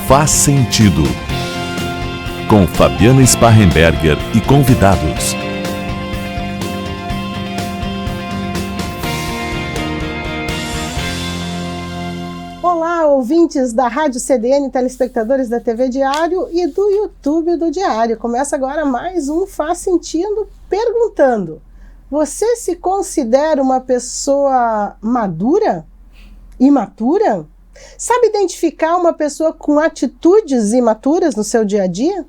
Faz Sentido, com Fabiana Sparrenberger e convidados. Olá, ouvintes da Rádio CDN, telespectadores da TV Diário e do YouTube do Diário. Começa agora mais um Faz Sentido perguntando: você se considera uma pessoa madura? Imatura? Sabe identificar uma pessoa com atitudes imaturas no seu dia a dia?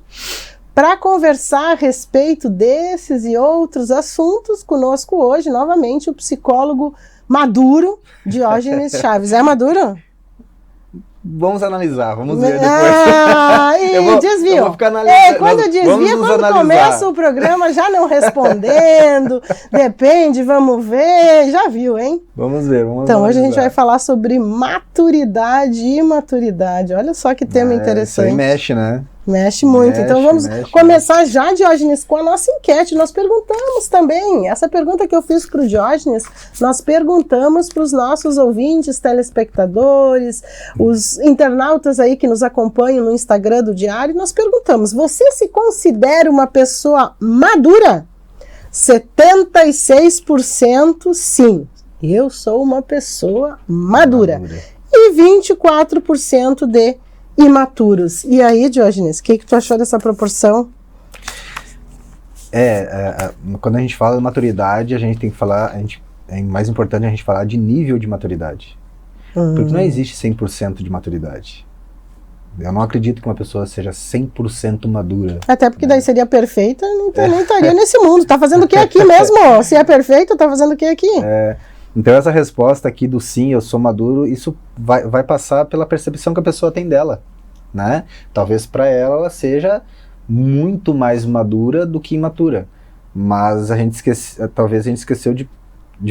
Para conversar a respeito desses e outros assuntos, conosco hoje, novamente, o psicólogo maduro, Diógenes Chaves. É maduro? Vamos analisar, vamos ver depois. Desvio. Eu vou ficar analisando. Quando desvia, quando começa o programa, já não respondendo, depende, vamos ver, já viu, hein? Vamos ver, Então, hoje a gente vai falar sobre maturidade e imaturidade. Olha só que tema interessante. Isso aí mexe, né? Mexe muito. Então vamos começar já, Diógenes, com a nossa enquete. Nós perguntamos também, essa pergunta que eu fiz para o Diógenes, nós perguntamos para os nossos ouvintes, telespectadores, os internautas aí que nos acompanham no Instagram do Diário, nós perguntamos: você se considera uma pessoa madura? 76% sim, eu sou uma pessoa madura. E 24% de imaturos. E aí, Diógenes, o que tu achou dessa proporção? Quando a gente fala de maturidade, a gente tem que falar, é mais importante a gente falar de nível de maturidade. Porque não existe 100% de maturidade. Eu não acredito que uma pessoa seja 100% madura. Até porque daí seria perfeita, nem estaria nesse mundo. Tá fazendo o que aqui mesmo? Se é perfeito, tá fazendo o que aqui? Então essa resposta aqui do sim, eu sou maduro, isso vai passar pela percepção que a pessoa tem dela, né? Talvez para ela seja muito mais madura do que imatura, mas talvez a gente esqueceu de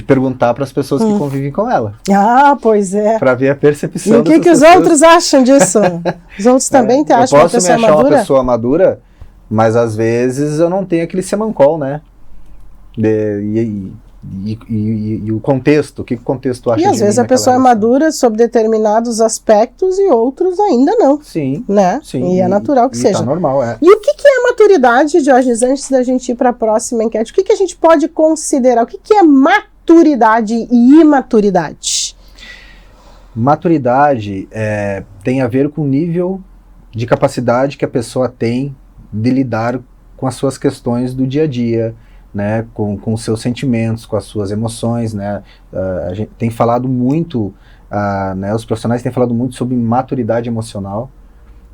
perguntar para as pessoas que convivem com ela. Ah, pois é. Para ver a percepção. E o que os outros acham disso? Os outros também te acham uma pessoa madura? Eu posso me achar uma pessoa madura, mas às vezes eu não tenho aquele semancol, né? E o contexto, o que o contexto acha de mim? E às vezes a pessoa é madura sobre determinados aspectos e outros ainda não. Sim. Né? Sim. E é natural que seja. Tá normal, E o que é maturidade, Diógenes, antes da gente ir para a próxima enquete? O que a gente pode considerar? O que é maturidade e imaturidade? Maturidade tem a ver com o nível de capacidade que a pessoa tem de lidar com as suas questões do dia a dia, né, com os seus sentimentos, com as suas emoções, né? A gente tem falado muito, né, os profissionais têm falado muito sobre maturidade emocional,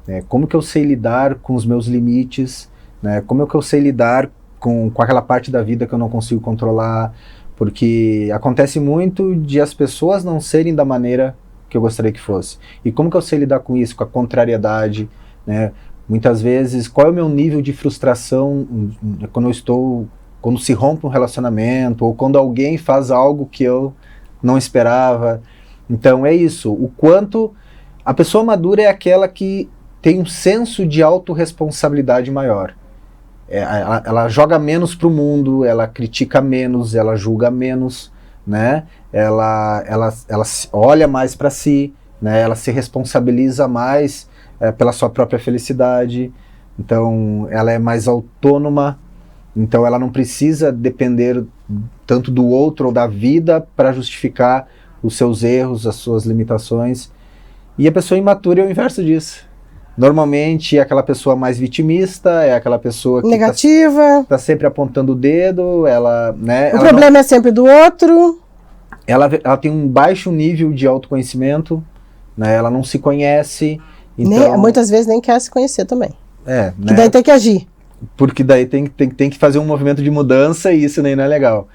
né, como que eu sei lidar com os meus limites, né, como é que eu sei lidar com aquela parte da vida que eu não consigo controlar, porque acontece muito de as pessoas não serem da maneira que eu gostaria que fosse. E como que eu sei lidar com isso, com a contrariedade, né? Muitas vezes, qual é o meu nível de frustração quando se rompe um relacionamento, ou quando alguém faz algo que eu não esperava. Então é isso, o quanto a pessoa madura é aquela que tem um senso de autorresponsabilidade maior. Ela joga menos pro mundo, ela critica menos, ela julga menos, né? Ela olha mais para si, né? Ela se responsabiliza mais pela sua própria felicidade. Então ela é mais autônoma. Então ela não precisa depender tanto do outro ou da vida para justificar os seus erros, as suas limitações. E a pessoa imatura é o inverso disso. Normalmente é aquela pessoa mais vitimista, é aquela pessoa que negativa, tá sempre apontando o dedo, o problema é sempre do outro. Ela tem um baixo nível de autoconhecimento, né? Ela não se conhece. Então, muitas vezes nem quer se conhecer também. Né? Que daí tem que agir. Porque daí tem que fazer um movimento de mudança e isso nem não é legal.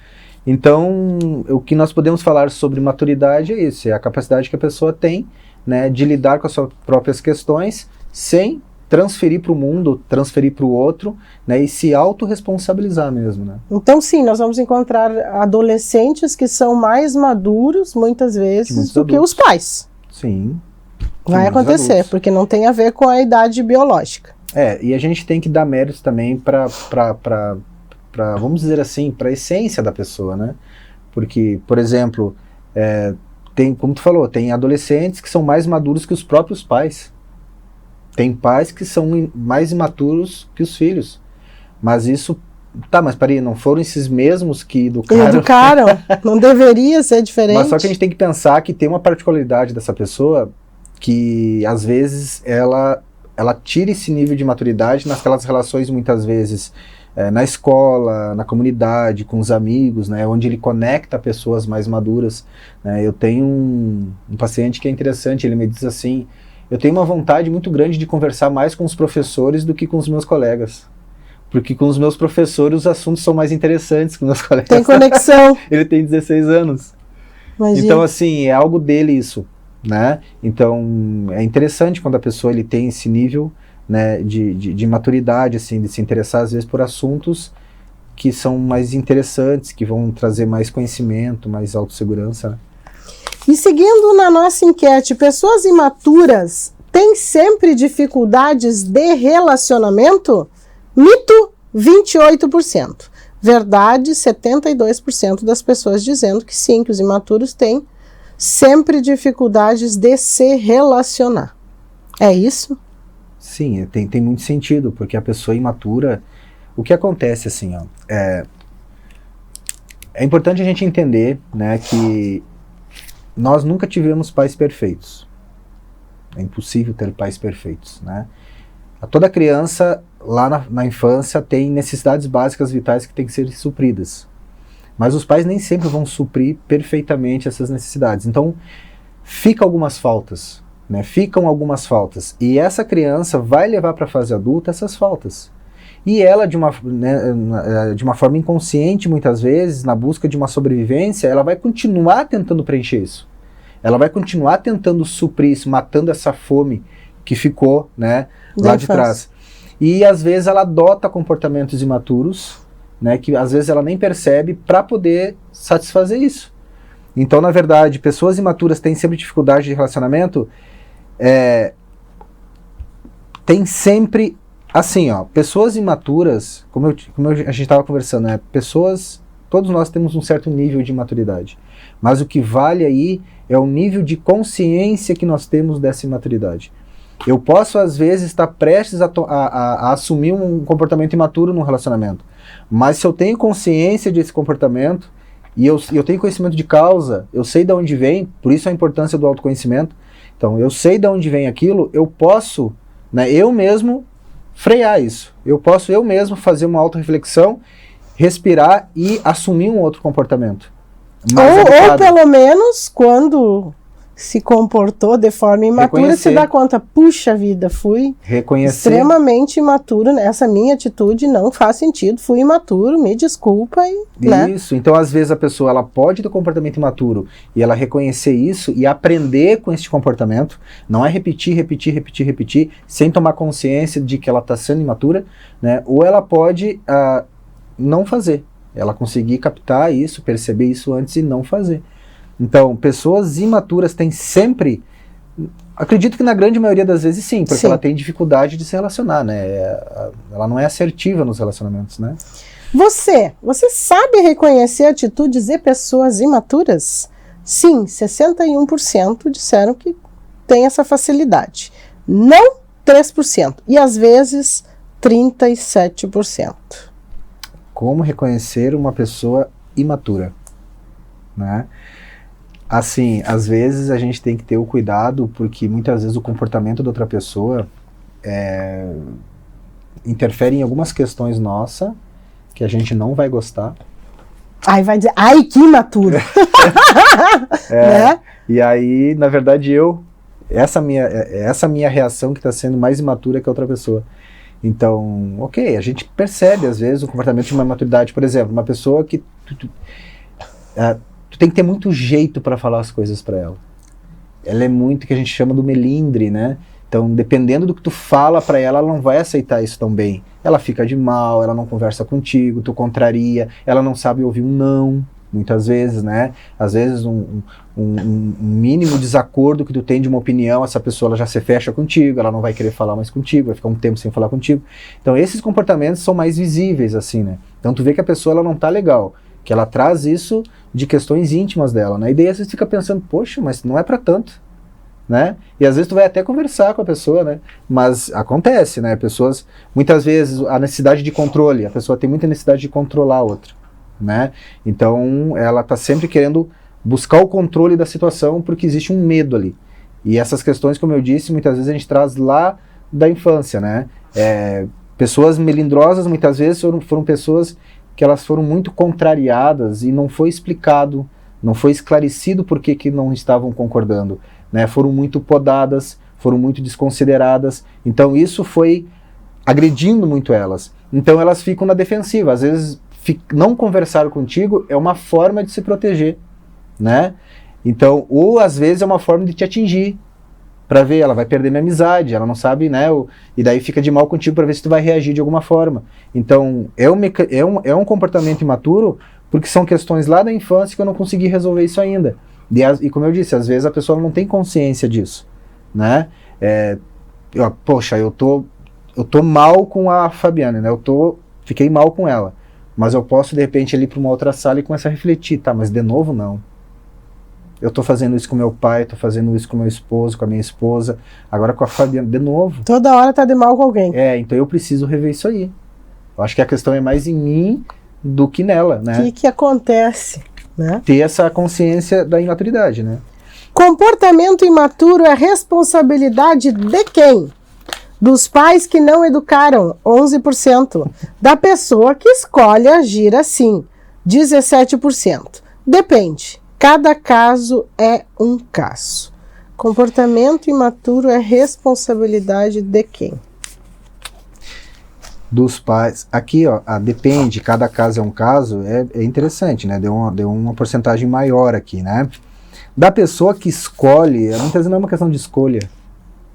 Então, o que nós podemos falar sobre maturidade é isso, é a capacidade que a pessoa tem, né, de lidar com as suas próprias questões sem transferir para o mundo, transferir para o outro, né, e se autorresponsabilizar mesmo, né? Então sim, nós vamos encontrar adolescentes que são mais maduros, muitas vezes, do que os pais. Sim. Vai acontecer, porque não tem a ver com a idade biológica. E a gente tem que dar méritos também para, vamos dizer assim, para a essência da pessoa, né? Porque, por exemplo, como tu falou, tem adolescentes que são mais maduros que os próprios pais. Tem pais que são mais imaturos que os filhos. Mas isso... Tá, mas peraí, não foram esses mesmos que educaram? Educaram. Não deveria ser diferente. Mas só que a gente tem que pensar que tem uma particularidade dessa pessoa que, às vezes, ela tira esse nível de maturidade naquelas relações, muitas vezes, na escola, na comunidade, com os amigos, né, onde ele conecta pessoas mais maduras. Né. Eu tenho um paciente que é interessante, ele me diz assim, eu tenho uma vontade muito grande de conversar mais com os professores do que com os meus colegas. Porque com os meus professores os assuntos são mais interessantes que com meus colegas. Tem conexão. Ele tem 16 anos. Imagina. Então, assim, é algo dele isso, né? Então, é interessante quando a pessoa ele tem esse nível, né, de maturidade, assim, de se interessar, às vezes, por assuntos que são mais interessantes, que vão trazer mais conhecimento, mais autossegurança, né? E seguindo na nossa enquete, pessoas imaturas têm sempre dificuldades de relacionamento? Mito, 28%. Verdade, 72% das pessoas dizendo que sim, que os imaturos têm sempre dificuldades de se relacionar. É isso? Sim, tem muito sentido, porque a pessoa imatura... O que acontece, assim, ó, é importante a gente entender, né, que nós nunca tivemos pais perfeitos. É impossível ter pais perfeitos, né? Toda criança, lá na infância, tem necessidades básicas vitais que têm que ser supridas. Mas os pais nem sempre vão suprir perfeitamente essas necessidades. Então, ficam algumas faltas, né? Ficam algumas faltas. E essa criança vai levar para a fase adulta essas faltas. E ela, de uma forma inconsciente, muitas vezes, na busca de uma sobrevivência, ela vai continuar tentando preencher isso. Ela vai continuar tentando suprir isso, matando essa fome que ficou, né, lá de trás. E às vezes ela adota comportamentos imaturos, né, que às vezes ela nem percebe, para poder satisfazer isso. Então, na verdade, pessoas imaturas têm sempre dificuldade de relacionamento, tem sempre, assim, ó, pessoas imaturas, como a gente estava conversando, né, pessoas, todos nós temos um certo nível de maturidade, mas o que vale aí é o nível de consciência que nós temos dessa imaturidade. Eu posso, às vezes, estar prestes a assumir um comportamento imaturo num relacionamento. Mas se eu tenho consciência desse comportamento, e eu tenho conhecimento de causa, eu sei de onde vem, por isso a importância do autoconhecimento. Então, eu sei de onde vem aquilo, eu posso, né, eu mesmo, frear isso. Eu posso, eu mesmo, fazer uma autorreflexão, respirar e assumir um outro comportamento. Ou pelo menos, quando se comportou de forma imatura, se dá conta, puxa vida, fui extremamente imaturo, essa minha atitude não faz sentido, fui imaturo, me desculpa. Isso, né? Então às vezes a pessoa ela pode ter comportamento imaturo e ela reconhecer isso e aprender com esse comportamento, não é repetir, sem tomar consciência de que ela está sendo imatura, né? Ou ela pode não fazer, ela conseguir captar isso, perceber isso antes e não fazer. Então, pessoas imaturas têm sempre, acredito que na grande maioria das vezes sim, porque ela tem dificuldade de se relacionar, né? Ela não é assertiva nos relacionamentos, né? Você sabe reconhecer atitudes de pessoas imaturas? Sim, 61% disseram que tem essa facilidade. Não 3%, e às vezes 37%. Como reconhecer uma pessoa imatura, né? Assim, às vezes a gente tem que ter o cuidado, porque muitas vezes o comportamento da outra pessoa interfere em algumas questões nossas, que a gente não vai gostar. Aí vai dizer, ai, que imaturo! Né? E aí, na verdade, essa minha reação que está sendo mais imatura que a outra pessoa. Então, ok, a gente percebe, às vezes, o comportamento de uma imaturidade. Por exemplo, uma pessoa que tu tem que ter muito jeito para falar as coisas para ela. Ela é muito, que a gente chama do melindre, né? Então, dependendo do que tu fala para ela, ela não vai aceitar isso tão bem. Ela fica de mal, ela não conversa contigo, tu contraria, ela não sabe ouvir um não, muitas vezes, né? Às vezes um mínimo desacordo que tu tem de uma opinião, essa pessoa ela já se fecha contigo, ela não vai querer falar mais contigo, vai ficar um tempo sem falar contigo. Então, esses comportamentos são mais visíveis, assim, né? Então, tu vê que a pessoa ela não tá legal, que ela traz isso de questões íntimas dela, né? E daí você fica pensando, poxa, mas não é para tanto. né? E às vezes tu vai até conversar com a pessoa, né? Mas acontece, né? Pessoas, muitas vezes, a necessidade de controle, a pessoa tem muita necessidade de controlar a outra, né? Então, ela tá sempre querendo buscar o controle da situação porque existe um medo ali. E essas questões, como eu disse, muitas vezes a gente traz lá da infância, né? Pessoas melindrosas, muitas vezes, foram pessoas que elas foram muito contrariadas e não foi explicado, não foi esclarecido por que não estavam concordando, né? Foram muito podadas, foram muito desconsideradas, então isso foi agredindo muito elas. Então elas ficam na defensiva, às vezes não conversar contigo é uma forma de se proteger, né? Então, ou às vezes é uma forma de te atingir, para ver, ela vai perder minha amizade, ela não sabe, né? E daí fica de mal contigo para ver se tu vai reagir de alguma forma. Então, é um comportamento imaturo, porque são questões lá da infância que eu não consegui resolver isso ainda. E como eu disse, às vezes a pessoa não tem consciência disso, né? Poxa, eu tô mal com a Fabiana, né? Fiquei mal com ela, mas eu posso de repente ir para uma outra sala e começar a refletir, tá? Mas de novo não. Eu tô fazendo isso com meu pai, tô fazendo isso com meu esposo, com a minha esposa, agora com a Fabiana, de novo. Toda hora tá de mal com alguém. Então eu preciso rever isso aí. Eu acho que a questão é mais em mim do que nela, né? O que acontece, né? Ter essa consciência da imaturidade, né? Comportamento imaturo é responsabilidade de quem? Dos pais que não educaram, 11%. Da pessoa que escolhe agir assim, 17%. Depende. Cada caso é um caso. Comportamento imaturo é responsabilidade de quem? Dos pais. Aqui, ó, depende, cada caso é um caso, é interessante, né? Deu uma porcentagem maior aqui, né? Da pessoa que escolhe, muitas vezes não é uma questão de escolha,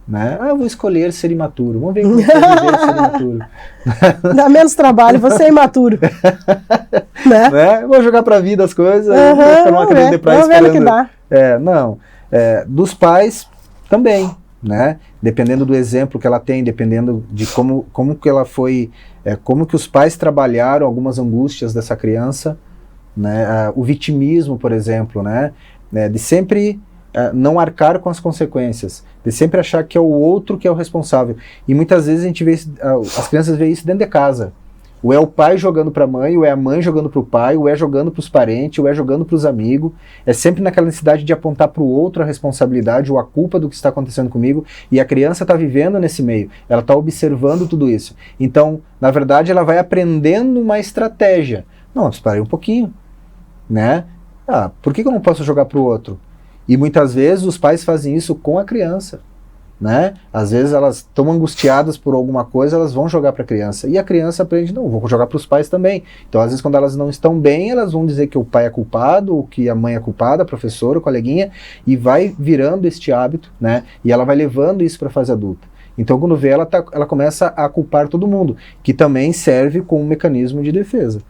né? Eu vou escolher ser imaturo. Vamos ver como é que vai viver ser imaturo. Dá menos trabalho, você é imaturo. Né? Vou jogar pra vida as coisas, vou ficar numa cadeira de praia esperando. Que dá. Dos pais também, né? Dependendo do exemplo que ela tem, dependendo de como que ela foi, como que os pais trabalharam algumas angústias dessa criança, né? O vitimismo, por exemplo, né? De sempre não arcar com as consequências, de sempre achar que é o outro que é o responsável. E muitas vezes a gente vê, as crianças veem isso dentro de casa. Ou é o pai jogando para a mãe, ou é a mãe jogando para o pai, ou é jogando para os parentes, ou é jogando para os amigos. É sempre naquela necessidade de apontar para o outro a responsabilidade ou a culpa do que está acontecendo comigo. E a criança está vivendo nesse meio, ela está observando tudo isso. Então, na verdade, ela vai aprendendo uma estratégia. Não, espera aí um pouquinho, né? Por que eu não posso jogar para o outro? E muitas vezes os pais fazem isso com a criança, né? Às vezes elas estão angustiadas por alguma coisa, elas vão jogar para a criança. E a criança aprende, não, vou jogar para os pais também. Então, às vezes, quando elas não estão bem, elas vão dizer que o pai é culpado, ou que a mãe é culpada, a professora, o coleguinha, e vai virando este hábito, né? E ela vai levando isso para a fase adulta. Então, quando vê, ela começa a culpar todo mundo, que também serve como um mecanismo de defesa,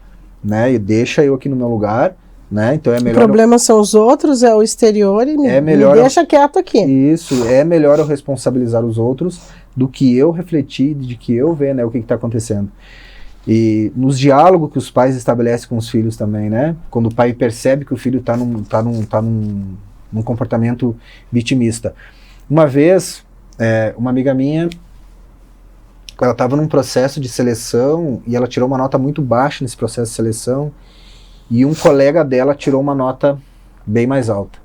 né? E deixa eu aqui no meu lugar, né? Então é melhor. O problema são os outros, é o exterior e me deixa quieto aqui. Isso, é melhor eu responsabilizar os outros do que eu refletir, de que eu ver, né, o que está acontecendo. E nos diálogos que os pais estabelecem com os filhos também, né? Quando o pai percebe que o filho está num comportamento vitimista. Uma vez, uma amiga minha, ela estava num processo de seleção e ela tirou uma nota muito baixa nesse processo de seleção. E um colega dela tirou uma nota bem mais alta.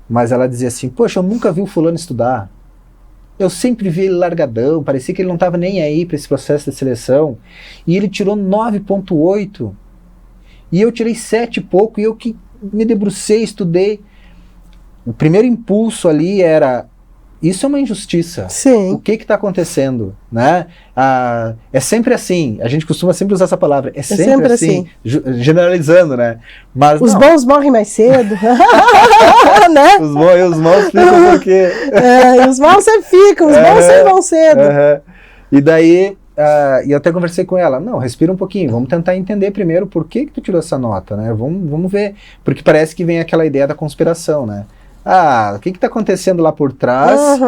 Mas ela dizia assim, poxa, eu nunca vi o fulano estudar. Eu sempre vi ele largadão, parecia que ele não estava nem aí para esse processo de seleção. E ele tirou 9,8. E eu tirei 7 e pouco, e eu que me debrucei, estudei. O primeiro impulso ali era, isso é uma injustiça. Sim. O que está acontecendo, né? É sempre assim. A gente costuma sempre usar essa palavra. É sempre assim. Generalizando, né? Mas os bons morrem mais cedo. Né? Os maus ficam porque... e os maus sempre ficam. Os bons sempre vão cedo. E daí, e eu até conversei com ela. Não, respira um pouquinho. Vamos tentar entender primeiro por que tu tirou essa nota, né? Vamos ver. Porque parece que vem aquela ideia da conspiração, né? O que está acontecendo lá por trás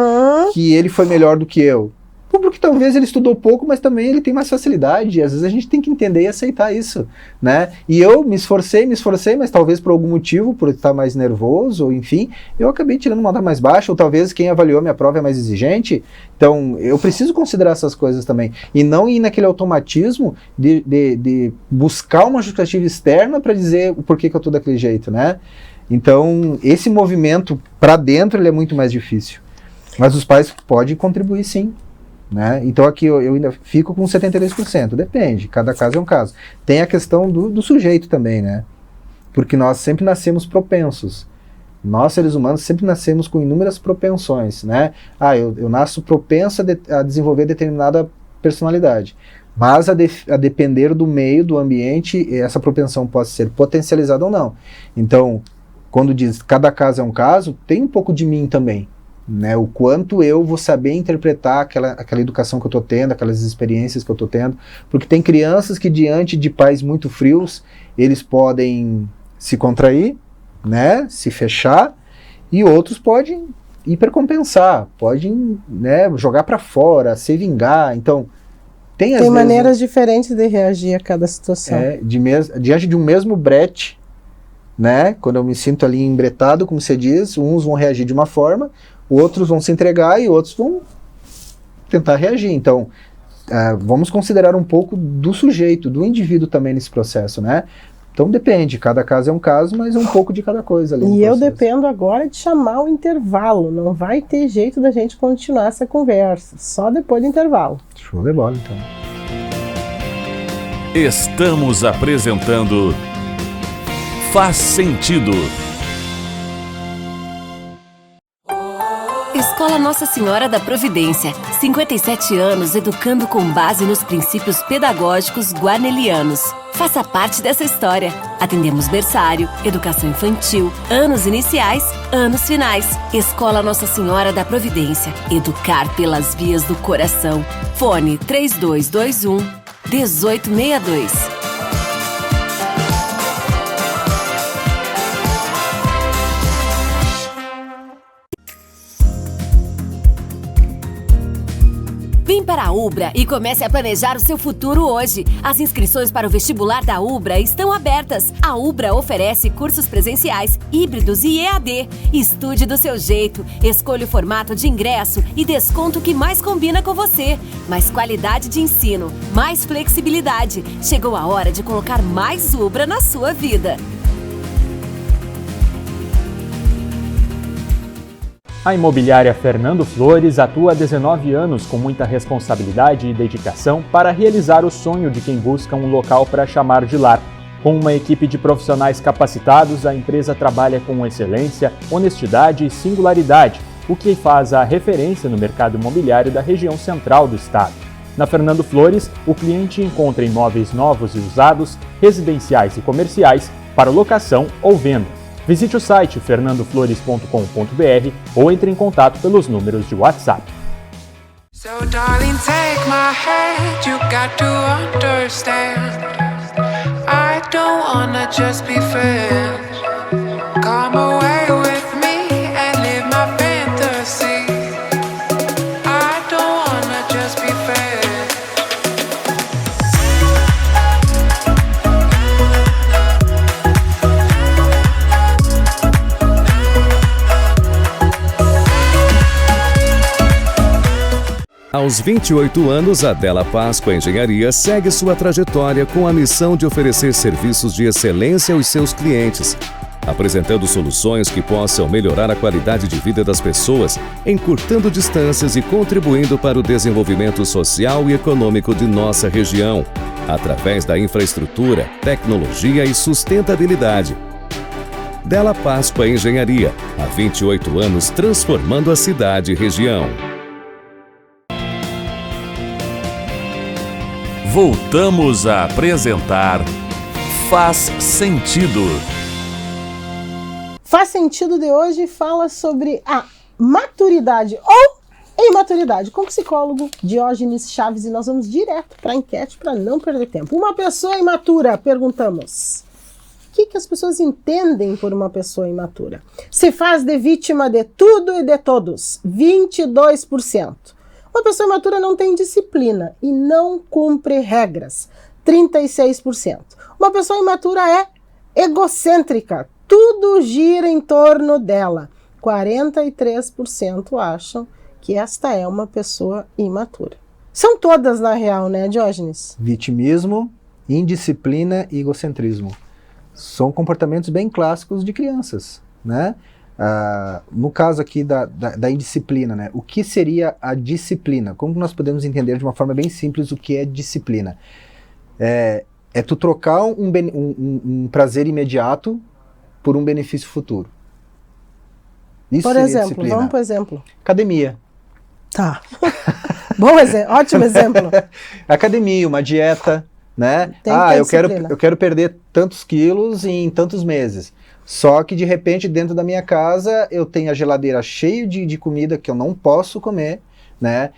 que ele foi melhor do que eu? Porque talvez ele estudou pouco, mas também ele tem mais facilidade, e às vezes a gente tem que entender e aceitar isso, né? E eu me esforcei, mas talvez por algum motivo, por estar mais nervoso, ou enfim, eu acabei tirando uma nota mais baixa, ou talvez quem avaliou minha prova é mais exigente. Então, eu preciso considerar essas coisas também, e não ir naquele automatismo de buscar uma justificativa externa para dizer o porquê que eu estou daquele jeito, né? Então, esse movimento para dentro, ele é muito mais difícil. Mas os pais podem contribuir sim. Né? Então aqui eu ainda fico com 72%, depende, cada caso é um caso. Tem a questão do sujeito também, né? Porque nós sempre nascemos propensos. Nós, seres humanos, sempre nascemos com inúmeras propensões, né? Eu nasço propenso a desenvolver determinada personalidade. Mas a depender do meio, do ambiente, essa propensão pode ser potencializada ou não. Então, quando diz cada caso é um caso, tem um pouco de mim também. Né, o quanto eu vou saber interpretar aquela educação que eu estou tendo, aquelas experiências que eu estou tendo, porque tem crianças que diante de pais muito frios, eles podem se contrair, né, se fechar, e outros podem hipercompensar, podem, né, jogar para fora, se vingar. Então, tem maneiras diferentes de reagir a cada situação. Diante de um mesmo brete, né, quando eu me sinto ali embretado, como você diz, uns vão reagir de uma forma, outros vão se entregar e outros vão tentar reagir. Então, vamos considerar um pouco do sujeito, do indivíduo também nesse processo, né? Então depende, cada caso é um caso, mas um pouco de cada coisa ali. E eu dependo agora de chamar o intervalo, não vai ter jeito da gente continuar essa conversa, só depois do intervalo. Show de bola, então. Estamos apresentando Faz Sentido. Escola Nossa Senhora da Providência, 57 anos educando com base nos princípios pedagógicos guarnelianos. Faça parte dessa história. Atendemos berçário, educação infantil, anos iniciais, anos finais. Escola Nossa Senhora da Providência, educar pelas vias do coração. Fone 3221-1862. Vem para a Ubra e comece a planejar o seu futuro hoje. As inscrições para o vestibular da Ubra estão abertas. A Ubra oferece cursos presenciais, híbridos e EAD. Estude do seu jeito, escolha o formato de ingresso e desconto que mais combina com você. Mais qualidade de ensino, mais flexibilidade. Chegou a hora de colocar mais Ubra na sua vida. A imobiliária Fernando Flores atua há 19 anos com muita responsabilidade e dedicação para realizar o sonho de quem busca um local para chamar de lar. Com uma equipe de profissionais capacitados, a empresa trabalha com excelência, honestidade e singularidade, o que faz a referência no mercado imobiliário da região central do estado. Na Fernando Flores, o cliente encontra imóveis novos e usados, residenciais e comerciais, para locação ou venda. Visite o site fernandoflores.com.br ou entre em contato pelos números de WhatsApp. So darling, take my hand, you got to understand. I don't wanna just be friends. Come away with me and live my fantasy. I don't wanna just be friends. Aos 28 anos, a Della Páscoa Engenharia segue sua trajetória com a missão de oferecer serviços de excelência aos seus clientes, apresentando soluções que possam melhorar a qualidade de vida das pessoas, encurtando distâncias e contribuindo para o desenvolvimento social e econômico de nossa região, através da infraestrutura, tecnologia e sustentabilidade. Della Páscoa Engenharia, há 28 anos transformando a cidade e região. Voltamos a apresentar Faz Sentido. Faz Sentido de hoje fala sobre a maturidade ou imaturidade, com o psicólogo Diógenes Chaves, e nós vamos direto para a enquete para não perder tempo. Uma pessoa imatura, perguntamos. O que as pessoas entendem por uma pessoa imatura? Se faz de vítima de tudo e de todos, 22%. Uma pessoa imatura não tem disciplina e não cumpre regras, 36%. Uma pessoa imatura é egocêntrica, tudo gira em torno dela, 43% acham que esta é uma pessoa imatura. São todas, na real, né, Diógenes? Vitimismo, indisciplina e egocentrismo. São comportamentos bem clássicos de crianças, né? No caso aqui da indisciplina, né? O que seria a disciplina? Como nós podemos entender de uma forma bem simples o que é disciplina? É tu trocar um prazer imediato por um benefício futuro. Isso por seria exemplo, disciplina. vamos por exemplo. Academia. Tá. Bom exemplo, ótimo exemplo. Academia, uma dieta, né? Tem que ter eu quero perder tantos quilos em tantos meses. Só que de repente dentro da minha casa eu tenho a geladeira cheia de comida que eu não posso comer, né?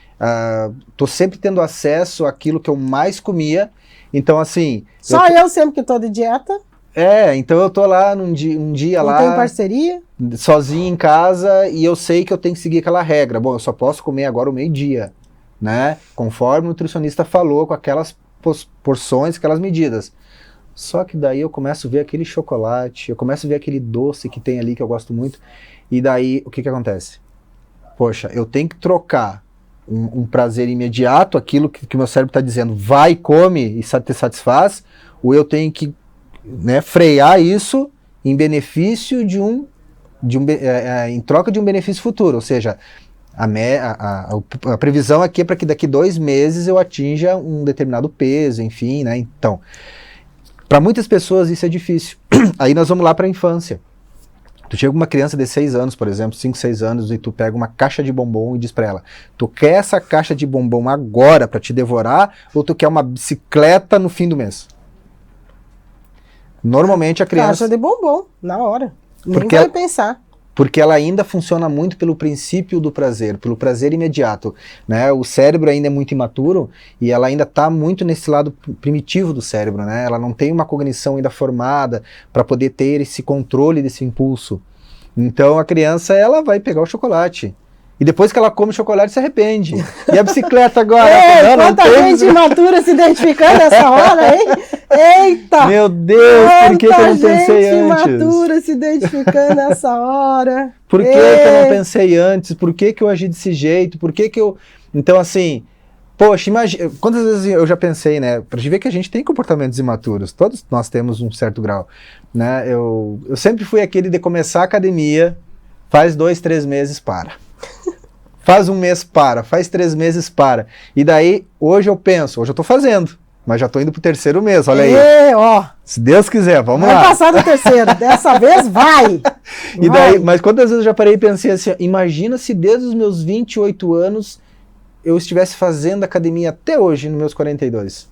Tô sempre tendo acesso àquilo que eu mais comia. Então assim... Só eu sempre que tô de dieta. Então eu tô lá um dia não lá... Não tem parceria. Sozinho em casa e eu sei que eu tenho que seguir aquela regra. Bom, eu só posso comer agora o meio-dia, né? Conforme o nutricionista falou, com aquelas porções, aquelas medidas. Só que daí eu começo a ver aquele chocolate, eu começo a ver aquele doce que tem ali que eu gosto muito, e daí o que acontece? Poxa, eu tenho que trocar um prazer imediato, aquilo que meu cérebro está dizendo, vai, come e te satisfaz, ou eu tenho que, né, frear isso em benefício em troca de um benefício futuro, ou seja, a previsão aqui é para que daqui 2 meses eu atinja um determinado peso, enfim, né? Então, para muitas pessoas isso é difícil. Aí nós vamos lá para a infância. Tu chega uma criança de 6 anos, por exemplo, 5, 6 anos, e tu pega uma caixa de bombom e diz para ela, tu quer essa caixa de bombom agora para te devorar, ou tu quer uma bicicleta no fim do mês? Normalmente a criança... Caixa de bombom, na hora. Nem Porque vai pensar. Porque ela ainda funciona muito pelo princípio do prazer, pelo prazer imediato, né? O cérebro ainda é muito imaturo e ela ainda está muito nesse lado primitivo do cérebro, né? Ela não tem uma cognição ainda formada para poder ter esse controle desse impulso. Então a criança, ela vai pegar o chocolate. E depois que ela come o chocolate, se arrepende. E a bicicleta agora? Quanta gente imatura se identificando nessa hora, hein? Eita! Meu Deus, por que eu não pensei antes? Gente imatura se identificando nessa hora. Por que eu não pensei antes? Por que eu agi desse jeito? Por que eu... Então, assim, poxa, imagina... Quantas vezes eu já pensei, né? Pra gente ver que a gente tem comportamentos imaturos. Todos nós temos um certo grau, né? Eu sempre fui aquele de começar a academia, faz 2, 3 meses, para. Faz 1 mês, para. Faz 3 meses, para. E daí, hoje eu tô fazendo, mas já tô indo pro 3º mês, olha aí. Ó. Se Deus quiser, vamos lá. Vai passar do 3º, dessa vez vai. E daí, mas quantas vezes eu já parei e pensei assim, imagina se desde os meus 28 anos eu estivesse fazendo academia até hoje, nos meus 42.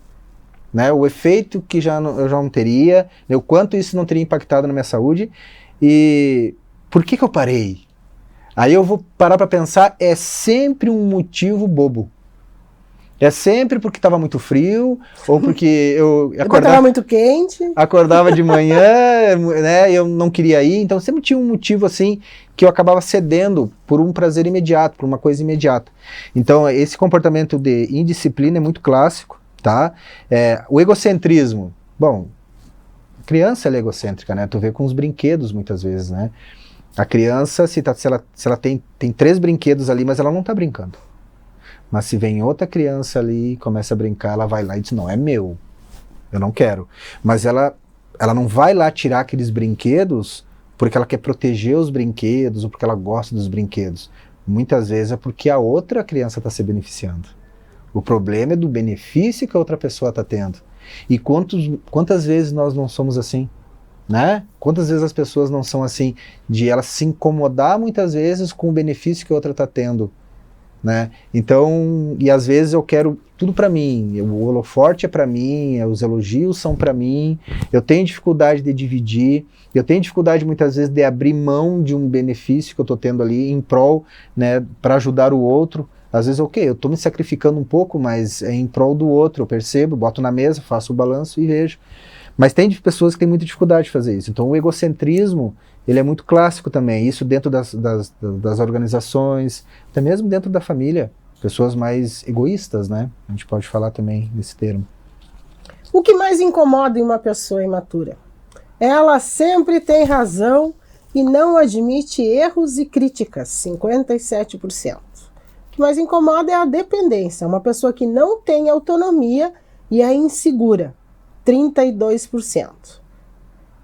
Né? O efeito que eu já não teria, o quanto isso não teria impactado na minha saúde. E por que eu parei? Aí eu vou parar para pensar, é sempre um motivo bobo. É sempre porque estava muito frio, ou porque eu estava muito quente. Acordava de manhã, né, eu não queria ir, então sempre tinha um motivo assim, que eu acabava cedendo por um prazer imediato, por uma coisa imediata. Então esse comportamento de indisciplina é muito clássico, tá? O egocentrismo, bom, a criança ela é egocêntrica, né? Tu vê com os brinquedos muitas vezes, né? A criança, se ela tem 3 brinquedos ali, mas ela não está brincando. Mas se vem outra criança ali e começa a brincar, ela vai lá e diz, não, é meu, eu não quero. Mas ela não vai lá tirar aqueles brinquedos porque ela quer proteger os brinquedos ou porque ela gosta dos brinquedos. Muitas vezes é porque a outra criança está se beneficiando. O problema é do benefício que a outra pessoa está tendo. E quantas vezes nós não somos assim? Né? Quantas vezes as pessoas não são assim, de elas se incomodar muitas vezes com o benefício que a outra está tendo, né? Então, e às vezes eu quero tudo para mim, o holoforte é para mim, os elogios são para mim, eu tenho dificuldade de dividir, eu tenho dificuldade muitas vezes de abrir mão de um benefício que eu estou tendo ali em prol, né, para ajudar o outro. Às vezes, ok, eu estou me sacrificando um pouco, mas é em prol do outro, eu percebo, boto na mesa, faço o balanço e vejo. Mas tem pessoas que têm muita dificuldade de fazer isso. Então o egocentrismo, ele é muito clássico também. Isso dentro das organizações, até mesmo dentro da família. pessoas mais egoístas, né? A gente pode falar também desse termo. O que mais incomoda em uma pessoa imatura? Ela sempre tem razão e não admite erros e críticas, 57%. O que mais incomoda é a dependência, uma pessoa que não tem autonomia e é insegura, 32%.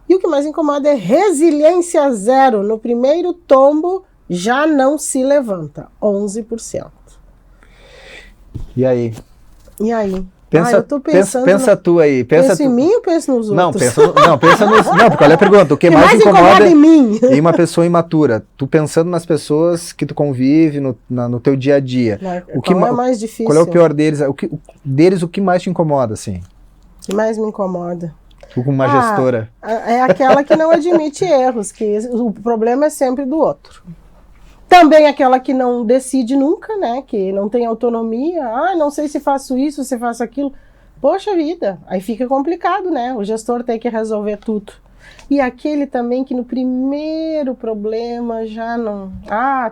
E o que mais incomoda é resiliência zero, no primeiro tombo já não se levanta, 11%. E aí? E aí? Pensa, eu tô pensando pensa tu aí. Pensa em mim ou pensa nos não, outros? pensa nos... Não, porque olha a pergunta. O que mais incomoda em mim? em uma pessoa imatura? Tu pensando nas pessoas que tu convive no teu dia a dia. Qual é mais difícil? Qual é o pior deles? O que mais te incomoda, assim? O que mais me incomoda? Tu como uma gestora. É aquela que não admite erros, que o problema é sempre do outro. Também aquela que não decide nunca, né? Que não tem autonomia. Não sei se faço isso, se faço aquilo. Poxa vida, aí fica complicado, né? O gestor tem que resolver tudo. E aquele também que no primeiro problema já não...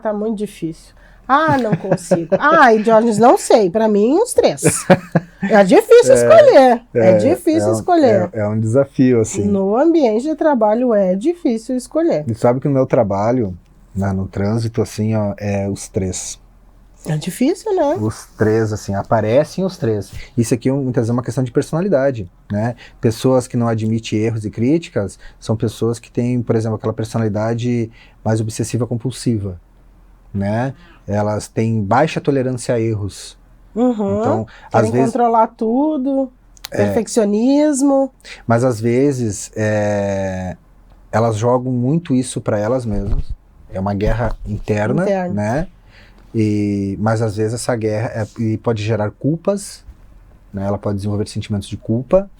tá muito difícil. Não consigo. Diógenes, não sei. Para mim, os 3. É difícil escolher. É difícil escolher. É um desafio, assim. No ambiente de trabalho é difícil escolher. E sabe que no meu trabalho... No trânsito, assim, ó, é os 3. É difícil, né? Os 3, assim, aparecem os 3. Isso aqui muitas vezes é uma questão de personalidade, né? Pessoas que não admitem erros e críticas são pessoas que têm, por exemplo, aquela personalidade mais obsessiva compulsiva, né? Elas têm baixa tolerância a erros. Então, às vezes controlar tudo, perfeccionismo. Mas às vezes elas jogam muito isso para elas mesmas. É uma guerra interna, né? Mas às vezes essa guerra pode gerar culpas, né? Ela pode desenvolver sentimentos de culpa,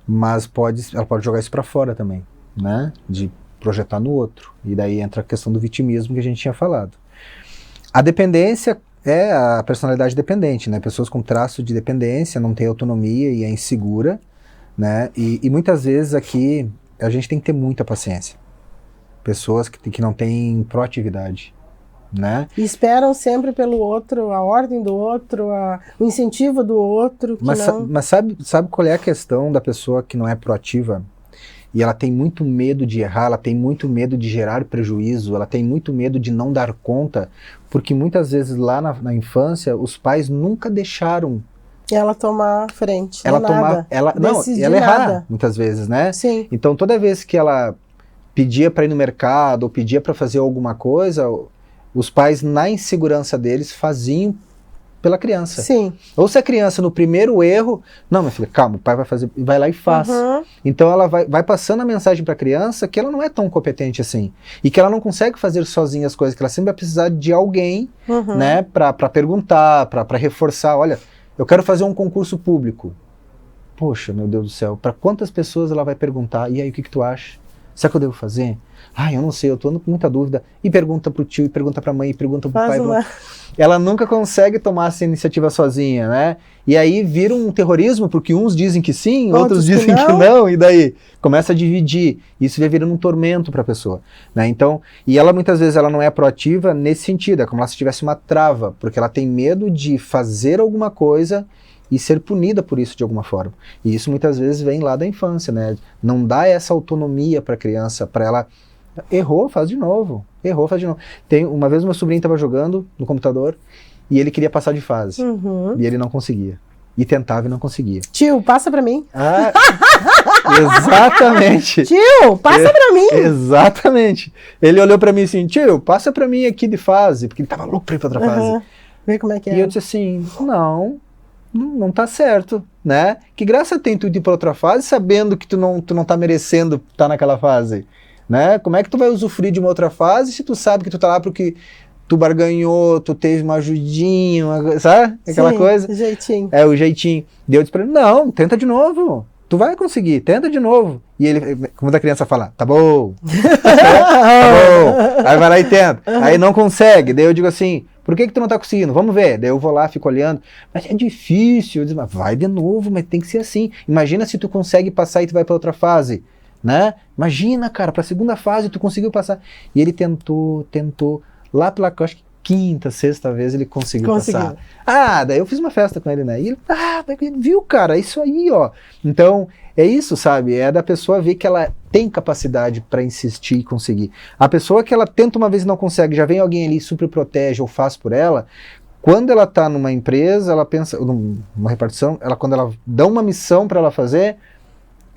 mas ela pode jogar isso para fora também, né? De projetar no outro. E daí entra a questão do vitimismo que a gente tinha falado. A dependência é a personalidade dependente, né? Pessoas com traço de dependência, não têm autonomia e é insegura, né? E muitas vezes aqui a gente tem que ter muita paciência. Pessoas que não têm proatividade, né? E esperam sempre pelo outro, a ordem do outro, o incentivo do outro. Mas sabe qual é a questão da pessoa que não é proativa? E ela tem muito medo de errar, ela tem muito medo de gerar prejuízo, ela tem muito medo de não dar conta, porque muitas vezes lá na infância os pais nunca deixaram ela tomar frente. Ela errar muitas vezes, né? Sim. Então toda vez que ela pedia para ir no mercado ou pedia para fazer alguma coisa, os pais, na insegurança deles, faziam pela criança. Sim. Ou se a criança, no primeiro erro, não, minha filha, calma, o pai vai fazer, vai lá e faz. Então ela vai passando a mensagem para a criança que ela não é tão competente assim. E que ela não consegue fazer sozinha as coisas, que ela sempre vai precisar de alguém, né, para perguntar, para reforçar. Olha, eu quero fazer um concurso público. Poxa, meu Deus do céu, para quantas pessoas ela vai perguntar? E aí, o que tu acha? Sabe o que eu devo fazer? Eu não sei, eu tô com muita dúvida. E pergunta pro tio, e pergunta pra mãe, e pergunta pro pai. Ela nunca consegue tomar essa iniciativa sozinha, né? E aí vira um terrorismo, porque uns dizem que sim, outros dizem que não, e daí começa a dividir. Isso vai virando um tormento pra pessoa, né? Então, e ela muitas vezes ela não é proativa nesse sentido, é como se tivesse uma trava, porque ela tem medo de fazer alguma coisa e ser punida por isso de alguma forma. E isso muitas vezes vem lá da infância, né? Não dá essa autonomia para a criança, para ela... Errou, faz de novo. Errou, faz de novo. Uma vez meu sobrinho estava jogando no computador e ele queria passar de fase. E ele não conseguia. E tentava e não conseguia. Tio, passa para mim. Exatamente. Tio, passa para mim. Exatamente. Ele olhou para mim assim, tio, passa para mim aqui de fase, porque ele estava louco para ir para outra fase. Vê como é que é. E eu disse assim, não tá certo, né? Que graça tem tu ir para outra fase sabendo que tu não tá merecendo estar naquela fase, né? Como é que tu vai usufruir de uma outra fase se tu sabe que tu tá lá porque tu barganhou, tu teve uma ajudinha, sabe? Aquela coisa. O jeitinho. O jeitinho. Deu eu disse pra ele, não, tenta de novo. Tu vai conseguir, tenta de novo. E ele, como a criança fala, tá bom. Tá bom. Aí vai lá e tenta. Aí não consegue. Daí eu digo assim, por que tu não tá conseguindo? Vamos ver. Daí eu vou lá, fico olhando. Mas é difícil. Eu digo, mas vai de novo, mas tem que ser assim. Imagina se tu consegue passar e tu vai pra outra fase, né? Imagina, cara, pra segunda fase tu conseguiu passar. E ele tentou. Lá pela, acho que quinta, sexta vez ele conseguiu passar. Ah, daí eu fiz uma festa com ele, né? E ele, viu, cara, isso aí, ó. Então, é isso, sabe? É da pessoa ver que ela tem capacidade para insistir e conseguir. A pessoa que ela tenta uma vez e não consegue, já vem alguém ali super protege ou faz por ela. Quando ela tá numa empresa, ela pensa, numa repartição, quando ela dá uma missão para ela fazer,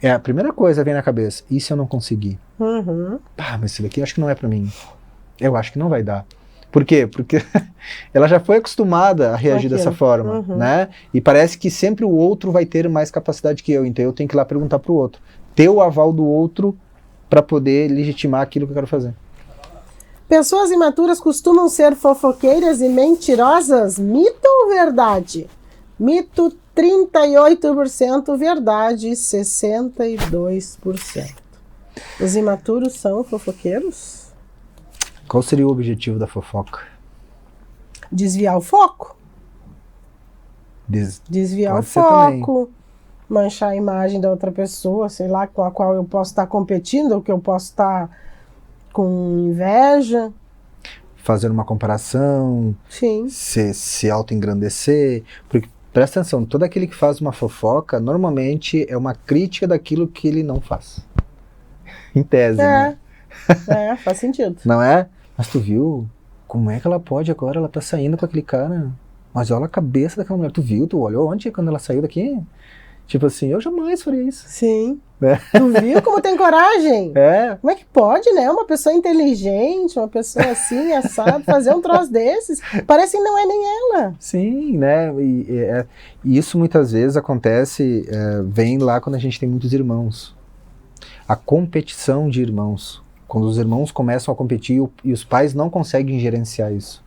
a primeira coisa que vem na cabeça, e se eu não conseguir? Mas isso daqui eu acho que não é para mim. Eu acho que não vai dar. Por quê? Porque ela já foi acostumada a reagir dessa forma, né? E parece que sempre o outro vai ter mais capacidade que eu, então eu tenho que ir lá perguntar pro outro. Ter o aval do outro para poder legitimar aquilo que eu quero fazer. Pessoas imaturas costumam ser fofoqueiras e mentirosas? Mito ou verdade? Mito 38%, verdade 62%. Os imaturos são fofoqueiros? Qual seria o objetivo da fofoca? Desviar o foco. Desviar o foco, manchar a imagem da outra pessoa, sei lá, com a qual eu posso estar competindo, ou que eu posso estar com inveja. Fazer uma comparação. Sim. Se auto-engrandecer. Porque, presta atenção, todo aquele que faz uma fofoca, normalmente é uma crítica daquilo que ele não faz. Em tese, né? Faz sentido. Não é? Mas tu viu? Como é que ela pode agora? Ela tá saindo com aquele cara. Mas olha a cabeça daquela mulher. Tu viu? Tu olhou ontem quando ela saiu daqui? Tipo assim, eu jamais faria isso. Sim. Tu viu como tem coragem? Como é que pode, né? Uma pessoa inteligente, uma pessoa assim, assada, fazer um troço desses. Parece que não é nem ela. Sim, né? E isso muitas vezes acontece, vem lá quando a gente tem muitos irmãos. A competição de irmãos. Quando os irmãos começam a competir e os pais não conseguem gerenciar isso.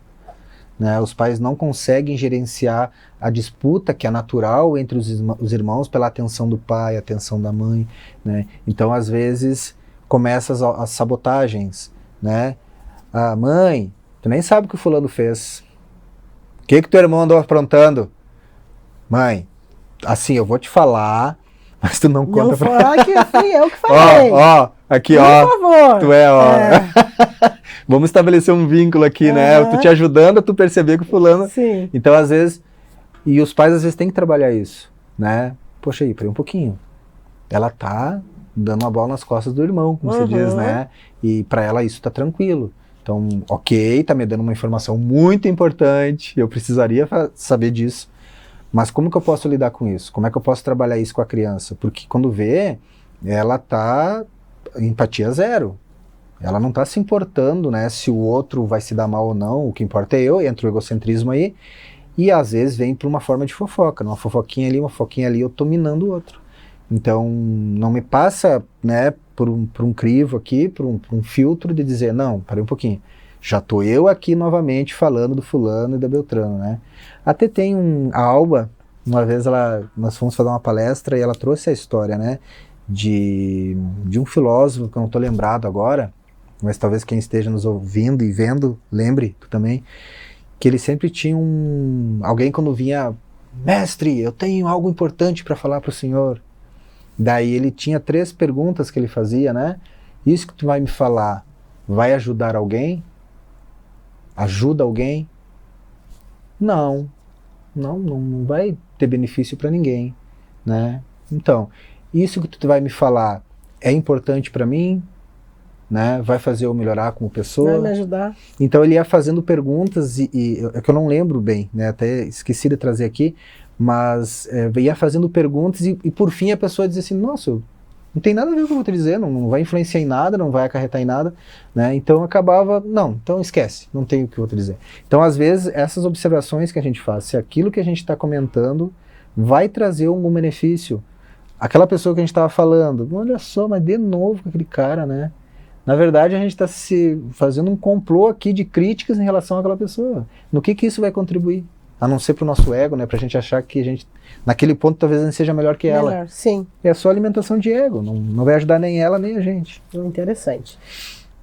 Né? Os pais não conseguem gerenciar a disputa que é natural entre os irmãos pela atenção do pai, a atenção da mãe. Né? Então, às vezes, começam as sabotagens. Né? Ah, mãe, tu nem sabe o que o fulano fez. O que teu irmão andou aprontando? Mãe, assim, eu vou te falar... Mas tu não conta não pra... que fui eu que falei. Aqui, por favor. Tu Vamos estabelecer um vínculo aqui, né? Eu tô te ajudando a tu perceber que o fulano... Sim. Então, às vezes... E os pais, às vezes, têm que trabalhar isso, né? Poxa aí, peraí um pouquinho. Ela tá dando uma bola nas costas do irmão, como você diz, né? E pra ela isso tá tranquilo. Então, ok, tá me dando uma informação muito importante, eu precisaria saber disso. Mas como que eu posso lidar com isso? Como é que eu posso trabalhar isso com a criança? Porque quando vê, ela tá empatia zero. Ela não tá se importando, né, se o outro vai se dar mal ou não, o que importa é eu, entra o egocentrismo aí, e às vezes vem por uma forma de fofoca, uma fofoquinha ali, eu tô minando o outro. Então, não me passa, né, por um crivo aqui, por um filtro de dizer, não, parei um pouquinho. Já tô eu aqui novamente falando do fulano e da Beltrano, né? Até tem a Alba, uma vez nós fomos fazer uma palestra e ela trouxe a história, né? De um filósofo, que eu não tô lembrado agora, mas talvez quem esteja nos ouvindo e vendo, lembre também, que ele sempre tinha alguém quando vinha, mestre, eu tenho algo importante para falar pro senhor. Daí ele tinha 3 perguntas que ele fazia, né? Isso que tu vai me falar, vai ajudar alguém? Ajuda alguém? Não vai ter benefício para ninguém, né? Então, isso que tu vai me falar é importante para mim, né? Vai fazer eu melhorar como pessoa? Vai me ajudar. Então ele ia fazendo perguntas é que eu não lembro bem, né? Até esqueci de trazer aqui, mas ia fazendo perguntas e por fim a pessoa dizia assim, nossa, não tem nada a ver com o que eu vou te dizer, não vai influenciar em nada, não vai acarretar em nada, né? Então acabava, então esquece, não tem o que eu vou te dizer. Então às vezes essas observações que a gente faz, se aquilo que a gente está comentando vai trazer algum benefício, aquela pessoa que a gente estava falando, olha só, mas de novo com aquele cara, né? Na verdade a gente está se fazendo um complô aqui de críticas em relação àquela pessoa. No que isso vai contribuir? A não ser para o nosso ego, né? Para a gente achar que a gente, naquele ponto, talvez a gente seja melhor que ela. Melhor, sim. É só alimentação de ego, não vai ajudar nem ela, nem a gente. Interessante.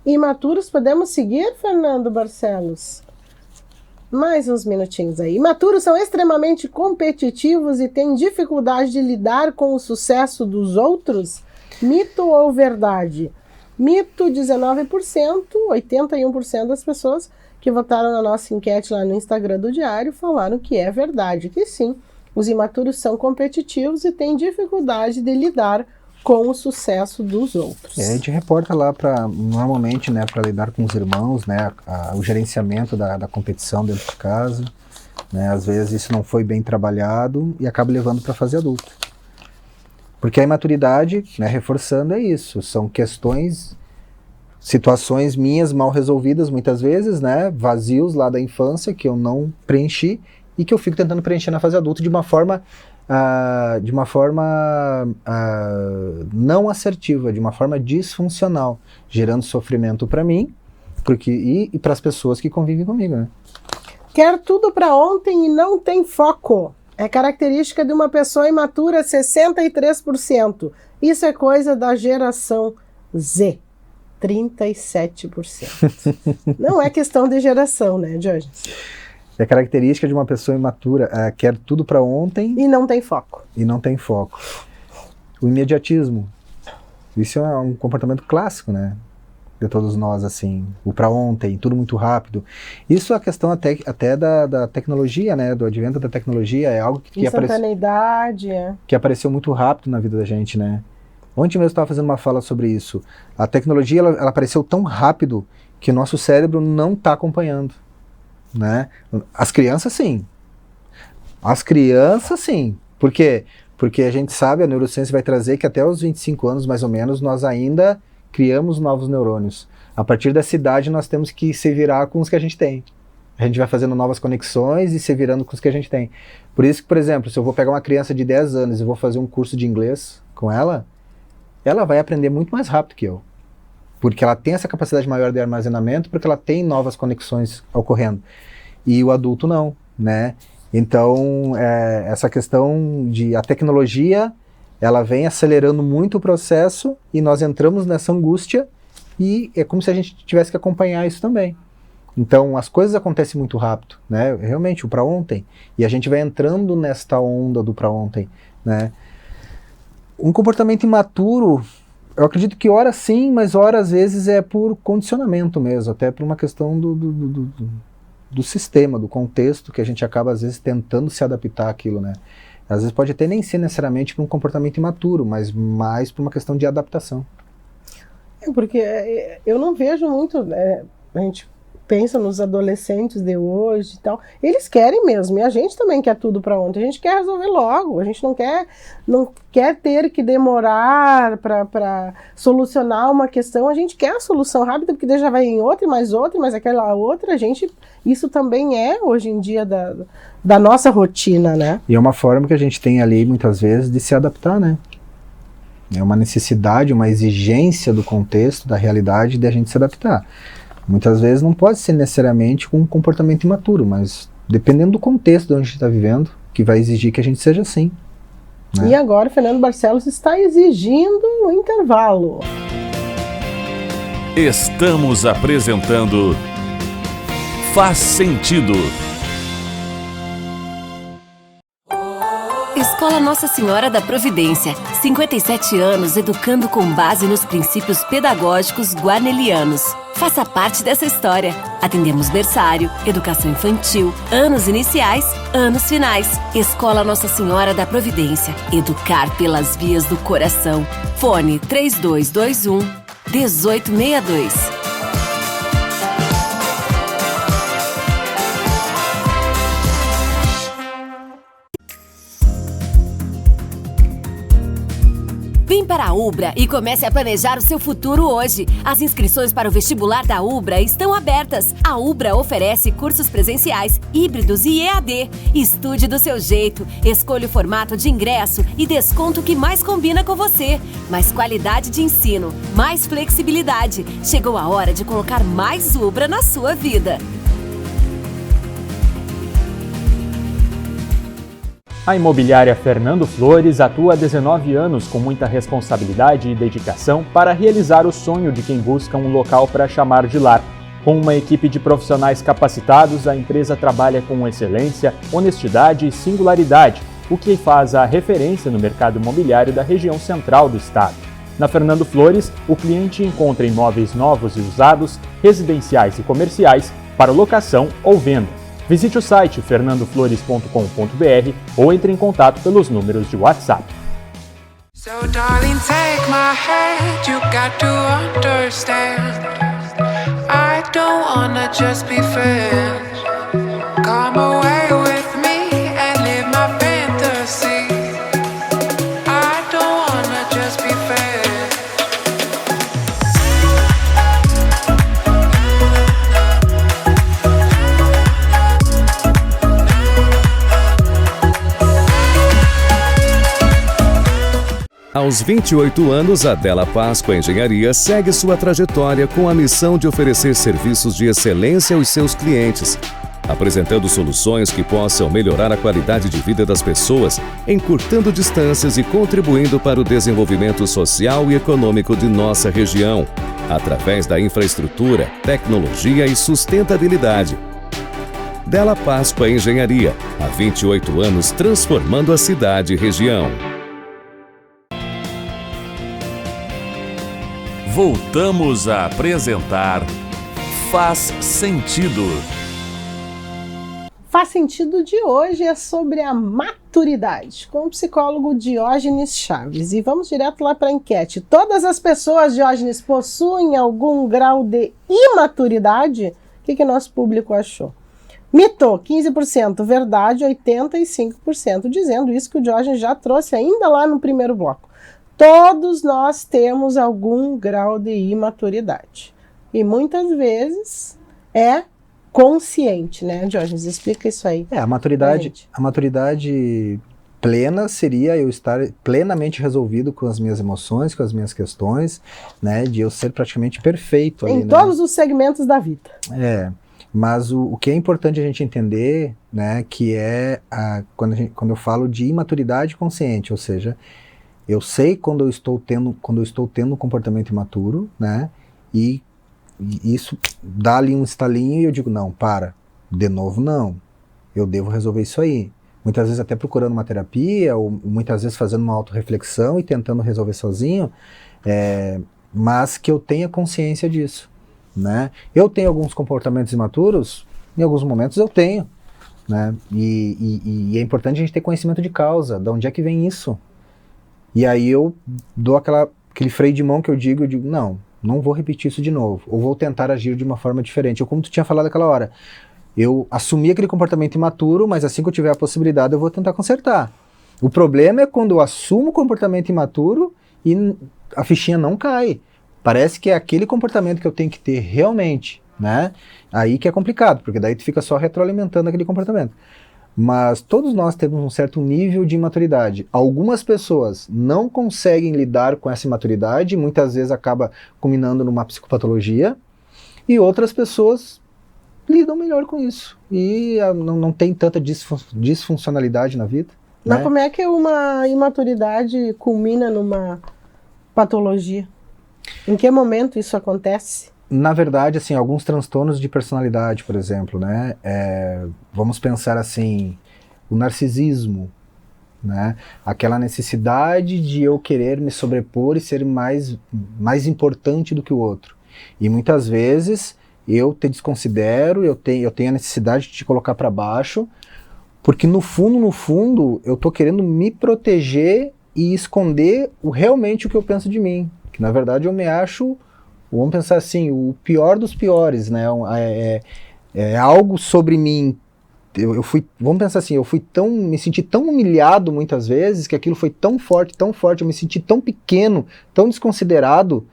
Imaturos, podemos seguir, Fernando Barcelos? Mais uns minutinhos aí. Imaturos são extremamente competitivos e têm dificuldade de lidar com o sucesso dos outros? Mito ou verdade? Mito, 19%, 81% das pessoas que votaram na nossa enquete lá no Instagram do Diário falaram que é verdade, que sim, os imaturos são competitivos e têm dificuldade de lidar com o sucesso dos outros. A gente reporta lá normalmente, né, para lidar com os irmãos, né, o gerenciamento da competição dentro de casa, né, às vezes isso não foi bem trabalhado e acaba levando para a fase adulta. Porque a imaturidade, né, reforçando, é isso, são situações minhas mal resolvidas muitas vezes, né, vazios lá da infância que eu não preenchi e que eu fico tentando preencher na fase adulta de uma forma não assertiva, de uma forma disfuncional, gerando sofrimento para mim e para as pessoas que convivem comigo, né? Quer tudo para ontem e não tem foco. É característica de uma pessoa imatura, 63%. Isso é coisa da geração Z, 37%. Não é questão de geração, né, Jorge? É característica de uma pessoa imatura, quer tudo para ontem e não tem foco. O imediatismo. Isso é um comportamento clássico, né? De todos nós, assim. O para ontem, tudo muito rápido. Isso é a questão até da tecnologia, né? Do advento da tecnologia, é algo que apareceu muito rápido na vida da gente, né? Ontem mesmo eu estava fazendo uma fala sobre isso. A tecnologia, ela apareceu tão rápido que o nosso cérebro não está acompanhando, né? As crianças, sim. Por quê? Porque a gente sabe, a neurociência vai trazer que até os 25 anos, mais ou menos, nós ainda criamos novos neurônios. A partir dessa idade, nós temos que se virar com os que a gente tem. A gente vai fazendo novas conexões e se virando com os que a gente tem. Por isso que, por exemplo, se eu vou pegar uma criança de 10 anos e vou fazer um curso de inglês com ela vai aprender muito mais rápido que eu. Porque ela tem essa capacidade maior de armazenamento, porque ela tem novas conexões ocorrendo. E o adulto não, né? Então, essa questão a tecnologia, ela vem acelerando muito o processo e nós entramos nessa angústia e é como se a gente tivesse que acompanhar isso também. Então, as coisas acontecem muito rápido, né? Realmente, o para ontem. E a gente vai entrando nesta onda do para ontem, né? Um comportamento imaturo, eu acredito que ora sim, mas ora às vezes é por condicionamento mesmo, até por uma questão do sistema, do contexto, que a gente acaba às vezes tentando se adaptar àquilo, né? Às vezes pode até nem ser necessariamente por um comportamento imaturo, mas mais por uma questão de adaptação. Porque eu não vejo muito, a gente pensa nos adolescentes de hoje e tal, eles querem mesmo, e a gente também quer tudo para ontem, a gente quer resolver logo, a gente não quer ter que demorar para solucionar uma questão, a gente quer a solução rápida, porque daí já vai em outra, e mais aquela outra, isso também é, hoje em dia, da nossa rotina, né? E é uma forma que a gente tem ali, muitas vezes, de se adaptar, né? É uma necessidade, uma exigência do contexto, da realidade, de a gente se adaptar. Muitas vezes não pode ser necessariamente com um comportamento imaturo, mas dependendo do contexto de onde a gente está vivendo, que vai exigir que a gente seja assim, né? E agora o Fernando Barcelos está exigindo um intervalo. Estamos apresentando Faz Sentido. Escola Nossa Senhora da Providência, 57 anos educando com base nos princípios pedagógicos guarnelianos. Faça parte dessa história. Atendemos berçário, educação infantil, anos iniciais, anos finais. Escola Nossa Senhora da Providência. Educar pelas vias do coração. Fone 3221-1862. Vem para a Ubra e comece a planejar o seu futuro hoje. As inscrições para o vestibular da Ubra estão abertas. A Ubra oferece cursos presenciais, híbridos e EAD. Estude do seu jeito, escolha o formato de ingresso e desconto que mais combina com você. Mais qualidade de ensino, mais flexibilidade. Chegou a hora de colocar mais Ubra na sua vida. A imobiliária Fernando Flores atua há 19 anos com muita responsabilidade e dedicação para realizar o sonho de quem busca um local para chamar de lar. Com uma equipe de profissionais capacitados, a empresa trabalha com excelência, honestidade e singularidade, o que faz a referência no mercado imobiliário da região central do estado. Na Fernando Flores, o cliente encontra imóveis novos e usados, residenciais e comerciais, para locação ou venda. Visite o site fernandoflores.com.br ou entre em contato pelos números de WhatsApp. So darling, take my hand, you got to understand. I don't wanna just be friends. Come away with me and live my fantasy. I don't wanna just be friends. Aos 28 anos, a Della Páscoa Engenharia segue sua trajetória com a missão de oferecer serviços de excelência aos seus clientes, apresentando soluções que possam melhorar a qualidade de vida das pessoas, encurtando distâncias e contribuindo para o desenvolvimento social e econômico de nossa região, através da infraestrutura, tecnologia e sustentabilidade. Della Páscoa Engenharia, há 28 anos transformando a cidade e região. Voltamos a apresentar Faz Sentido. Faz Sentido de hoje é sobre a maturidade, com o psicólogo Diógenes Chaves. E vamos direto lá para a enquete. Todas as pessoas, Diógenes, possuem algum grau de imaturidade? O que nosso público achou? Mito, 15%, verdade, 85%, dizendo isso que o Diógenes já trouxe ainda lá no primeiro bloco. Todos nós temos algum grau de imaturidade. E muitas vezes é consciente, né, Diógenes? Explica isso aí. A maturidade plena seria eu estar plenamente resolvido com as minhas emoções, com as minhas questões, né, de eu ser praticamente perfeito. Em todos os segmentos da vida. Mas o que é importante a gente entender, né, que é quando eu falo de imaturidade consciente, ou seja, eu sei quando eu estou tendo um comportamento imaturo, né? E isso dá ali um estalinho e eu digo, não, de novo não. Eu devo resolver isso aí. Muitas vezes até procurando uma terapia, ou muitas vezes fazendo uma autorreflexão e tentando resolver sozinho, mas que eu tenha consciência disso, né? Eu tenho alguns comportamentos imaturos, em alguns momentos eu tenho, né? E é importante a gente ter conhecimento de causa, de onde é que vem isso. E aí eu dou aquele freio de mão que eu digo, não vou repetir isso de novo, ou vou tentar agir de uma forma diferente. Ou como tu tinha falado aquela hora, eu assumi aquele comportamento imaturo, mas assim que eu tiver a possibilidade eu vou tentar consertar. O problema é quando eu assumo o comportamento imaturo e a fichinha não cai. Parece que é aquele comportamento que eu tenho que ter realmente, né? Aí que é complicado, porque daí tu fica só retroalimentando aquele comportamento. Mas todos nós temos um certo nível de imaturidade. Algumas pessoas não conseguem lidar com essa imaturidade, muitas vezes acaba culminando numa psicopatologia, e outras pessoas lidam melhor com isso. E não tem tanta disfuncionalidade na vida. Mas né? como é que uma imaturidade culmina numa patologia? Em que momento isso acontece? Na verdade, assim, alguns transtornos de personalidade, por exemplo, né? Vamos pensar assim, o narcisismo, né? Aquela necessidade de eu querer me sobrepor e ser mais importante do que o outro. E muitas vezes eu te desconsidero, eu tenho a necessidade de te colocar para baixo, porque no fundo, eu tô querendo me proteger e esconder realmente o que eu penso de mim. Que na verdade eu me acho, vamos pensar assim, o pior dos piores, né? É algo sobre mim. Vamos pensar assim, me senti tão humilhado muitas vezes, que aquilo foi tão forte, eu me senti tão pequeno, tão desconsiderado,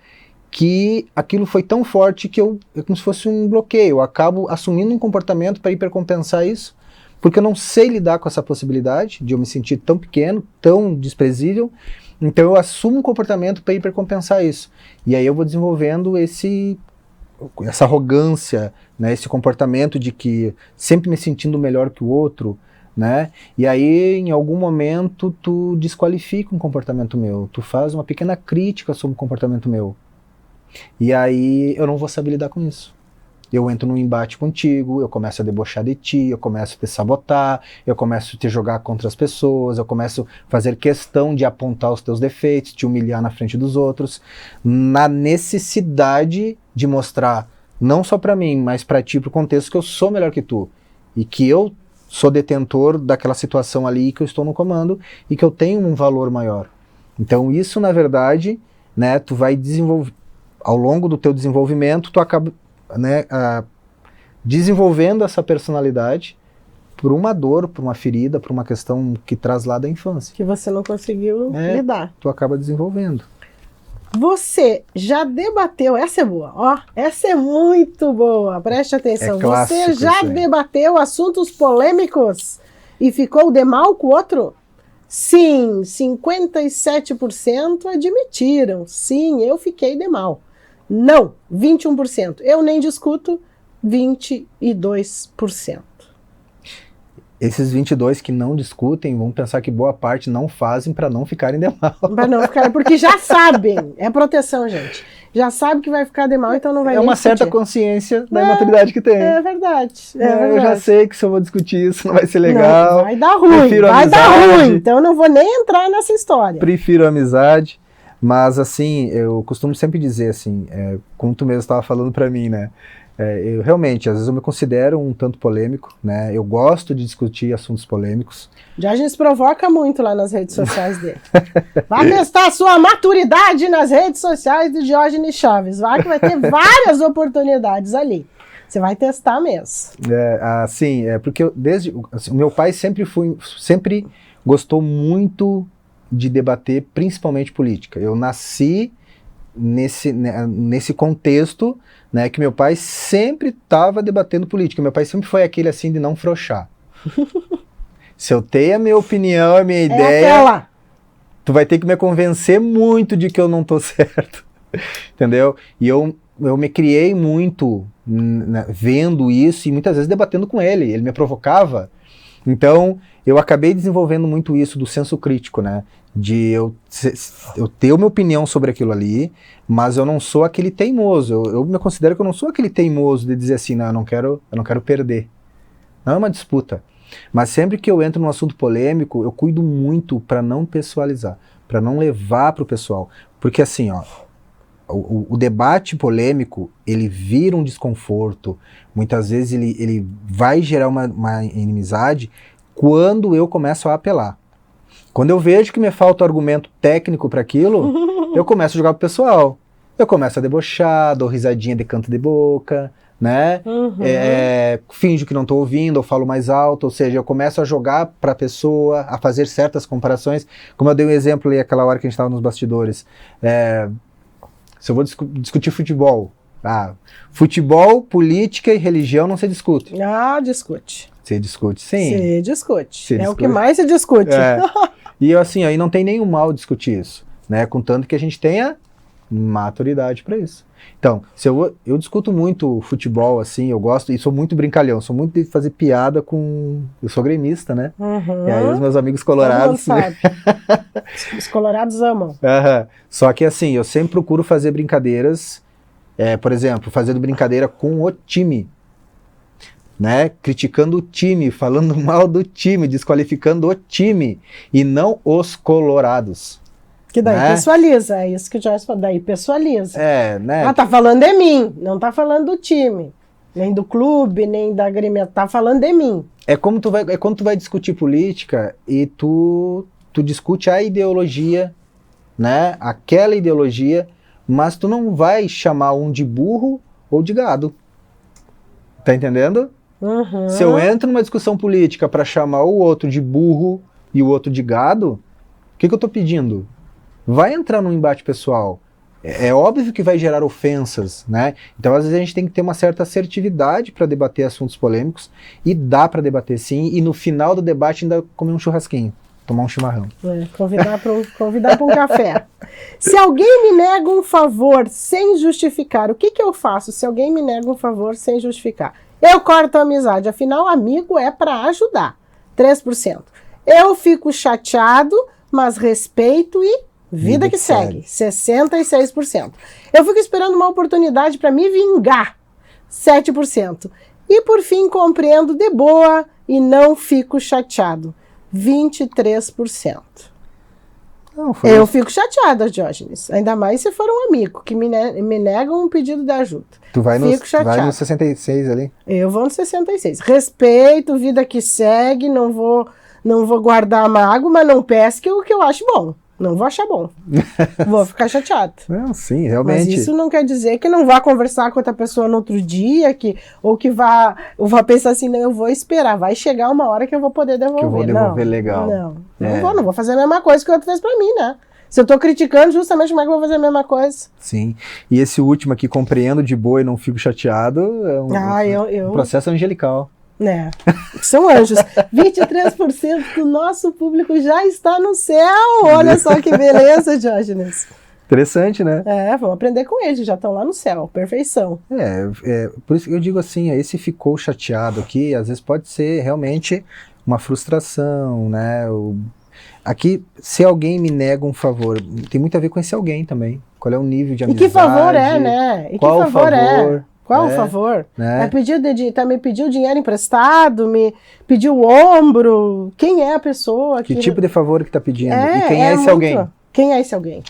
que aquilo foi tão forte que é como se fosse um bloqueio. Eu acabo assumindo um comportamento para hipercompensar isso, porque eu não sei lidar com essa possibilidade de eu me sentir tão pequeno, tão desprezível. Então eu assumo um comportamento para hipercompensar isso. E aí eu vou desenvolvendo essa arrogância, né, esse comportamento de que sempre me sentindo melhor que o outro, né? E aí em algum momento tu desqualifica um comportamento meu, tu faz uma pequena crítica sobre um comportamento meu. E aí eu não vou saber lidar com isso. Eu entro num embate contigo, eu começo a debochar de ti, eu começo a te sabotar, eu começo a te jogar contra as pessoas, eu começo a fazer questão de apontar os teus defeitos, te humilhar na frente dos outros, na necessidade de mostrar não só para mim, mas para ti, pro contexto que eu sou melhor que tu. E que eu sou detentor daquela situação ali, que eu estou no comando e que eu tenho um valor maior. Então isso, na verdade, né, tu vai desenvolver, ao longo do teu desenvolvimento, tu acaba, né, desenvolvendo essa personalidade por uma dor, por uma ferida, por uma questão que traz lá da infância. Que você não conseguiu lidar. Tu acaba desenvolvendo. Você já debateu, essa é boa, ó, essa é muito boa, preste atenção. Você já debateu assuntos polêmicos e ficou de mal com o outro? Sim, 57% admitiram. Sim, eu fiquei de mal. Não, 21%. Eu nem discuto, 22%. Esses 22 que não discutem, vão pensar que boa parte não fazem para não ficarem de mal. Para não ficarem, porque já sabem. É proteção, gente. Já sabe que vai ficar de mal, então não vai nem uma discutir. Certa consciência da imaturidade que tem. É verdade. Eu já sei que se eu vou discutir isso não vai ser legal. Não, vai dar ruim, vai dar ruim. Então eu não vou nem entrar nessa história. Prefiro a amizade, mas assim, eu costumo sempre dizer assim, como tu mesmo estava falando para mim, né? Eu realmente, às vezes eu me considero um tanto polêmico, né? Eu gosto de discutir assuntos polêmicos. Diógenes provoca muito lá nas redes sociais dele. Vai testar a sua maturidade nas redes sociais do Diógenes Chaves. Vai que vai ter várias oportunidades ali. Você vai testar mesmo. Porque o meu pai sempre gostou muito de debater, principalmente política. Eu nasci nesse contexto, né, que meu pai sempre estava debatendo política. Meu pai sempre foi aquele assim de não frouxar. Se eu tenho a minha opinião, a minha ideia, tu vai ter que me convencer muito de que eu não tô certo. Entendeu? E eu me criei muito, né, vendo isso e muitas vezes debatendo com ele. Ele me provocava. Então, eu acabei desenvolvendo muito isso do senso crítico, né? De eu ter uma opinião sobre aquilo ali, mas eu não sou aquele teimoso. Eu me considero que eu não sou aquele teimoso de dizer assim, não, eu não quero perder. Não é uma disputa. Mas sempre que eu entro num assunto polêmico, eu cuido muito para não pessoalizar, para não levar para o pessoal. Porque assim, ó, o debate polêmico, ele vira um desconforto. Muitas vezes ele vai gerar uma inimizade quando eu começo a apelar. Quando eu vejo que me falta argumento técnico para aquilo, eu começo a jogar pro pessoal. Eu começo a debochar, dou risadinha de canto de boca, né? Finjo que não tô ouvindo, eu falo mais alto, ou seja, eu começo a jogar pra pessoa, a fazer certas comparações. Como eu dei um exemplo ali aquela hora que a gente estava nos bastidores. Se eu vou discutir futebol, futebol, política e religião não se discute. Discute. Se discute, sim. Se discute. O que mais se discute. E assim, aí não tem nenhum mal discutir isso, né? Contanto que a gente tenha maturidade para isso. Então, eu discuto muito futebol, assim, eu gosto, e sou muito brincalhão, sou muito de fazer piada com... Eu sou gremista, né? E aí os meus amigos colorados... Os colorados amam. Só que assim, eu sempre procuro fazer brincadeiras, por exemplo, fazendo brincadeira com o time, né? Criticando o time, falando mal do time, desqualificando o time, e não os colorados. Que daí pessoaliza, é isso que o Joyce falou, daí pessoaliza. Né? Tá falando de mim, não tá falando do time, nem do clube, nem da Grêmio, tá falando de mim. Quando tu vai discutir política e tu discute a ideologia, né? Aquela ideologia, mas tu não vai chamar um de burro ou de gado. Tá entendendo? Se eu entro numa discussão política para chamar o outro de burro e o outro de gado, o que eu tô pedindo? Vai entrar num embate pessoal. É óbvio que vai gerar ofensas, né? Então, às vezes, a gente tem que ter uma certa assertividade para debater assuntos polêmicos, e dá para debater sim, e no final do debate ainda comer um churrasquinho, tomar um chimarrão. Convidar para um café. Se alguém me nega um favor sem justificar, o que eu faço se alguém me nega um favor sem justificar? Eu corto a amizade, afinal, amigo é para ajudar. 3%. Eu fico chateado, mas respeito e vida que segue. 66%. Eu fico esperando uma oportunidade para me vingar. 7%. E por fim, compreendo de boa e não fico chateado. 23%. Não, foi Eu fico chateada, Diógenes. Ainda mais se for um amigo que me, me negam um pedido de ajuda. Tu vai Fico chateada. no 66 ali. Eu vou no 66. Respeito, vida que segue, não vou guardar mágoa, mas não pesque o que eu acho bom. Não vou achar bom. Vou ficar chateado. Não, sim, Mas realmente. isso não quer dizer que não vá conversar com outra pessoa no outro dia, ou que vá pensar assim, não, eu vou esperar, vai chegar uma hora que eu vou poder devolver. Que eu vou devolver legal. Não vou fazer a mesma coisa que o outro fez pra mim, né? Se eu tô criticando, justamente como é que eu vou fazer a mesma coisa? Sim. E esse último aqui, compreendo de boa e não fico chateado, é um processo angelical. Né? São anjos. 23% do nosso público já está no céu. Olha só que beleza, Diógenes. Interessante, né? Vamos aprender com eles, já estão lá no céu. Perfeição. Por isso que eu digo assim, esse ficou chateado aqui, às vezes pode ser realmente uma frustração, né? Aqui, se alguém me nega um favor, tem muito a ver com esse alguém também. Qual é o nível de amizade? E que favor é, né? E qual que favor é? Qual né? o favor? Né? Me pediu dinheiro emprestado, me pediu o ombro. Quem é a pessoa? Que tipo de favor que tá pedindo? E quem é esse alguém? Quem é esse alguém?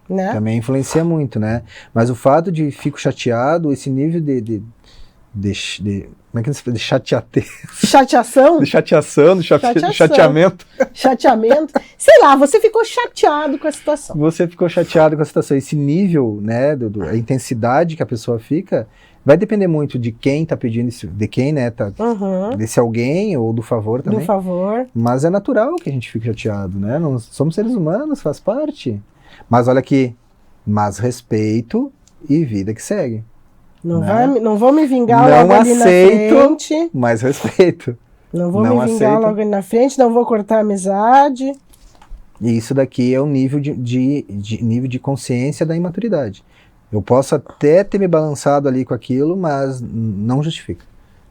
Né? Também influencia muito, né? Mas o fato de fico chateado, esse nível de como é que se fala? De chateação? Chateação? De chateação, de chateamento. Chateamento. Sei lá, você ficou chateado com a situação. Você ficou chateado com a situação. Esse nível, né, a intensidade que a pessoa fica, vai depender muito de quem tá pedindo, de quem, né, desse alguém ou do favor também. Do favor. Mas é natural que a gente fique chateado, né? Nós somos seres humanos, faz parte. Mas olha aqui, mas respeito e vida que segue. Não vou me vingar não logo ali na frente. Mas respeito. Não vou me vingar logo ali na frente, não vou cortar a amizade. E isso daqui é o nível nível de consciência da imaturidade. Eu posso até ter me balançado ali com aquilo, mas não justifica.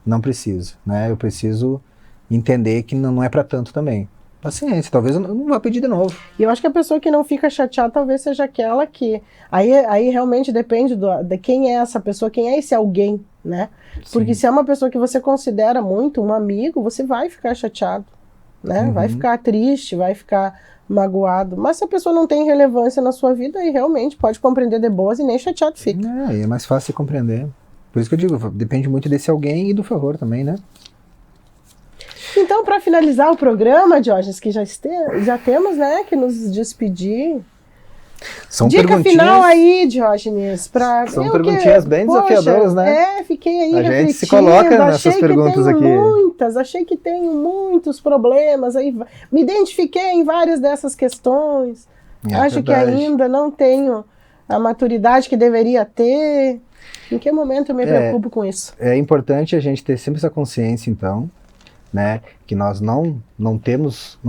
Não preciso, né? Eu preciso entender que não é para tanto também. Paciência, talvez eu não vá pedir de novo. E eu acho que a pessoa que não fica chateada talvez seja aquela que... Aí realmente depende de quem é essa pessoa, quem é esse alguém, né? Sim. Porque se é uma pessoa que você considera muito um amigo, você vai ficar chateado, né? Uhum. Vai ficar triste, vai ficar magoado. Mas se a pessoa não tem relevância na sua vida, aí realmente pode compreender de boas e nem chateado fica. É mais fácil de compreender. Por isso que eu digo, depende muito desse alguém e do favor também, né? Então, para finalizar o programa, Diógenes, que já temos, né, que nos despedir. São dica final aí, Diógenes. São perguntinhas bem desafiadoras, né? Fiquei aí refletindo. A gente se coloca nessas perguntas aqui. Achei que tenho muitos problemas. Aí, me identifiquei em várias dessas questões. Acho que ainda não tenho a maturidade que deveria ter. Em que momento eu me preocupo com isso? É importante a gente ter sempre essa consciência, então, né, que nós não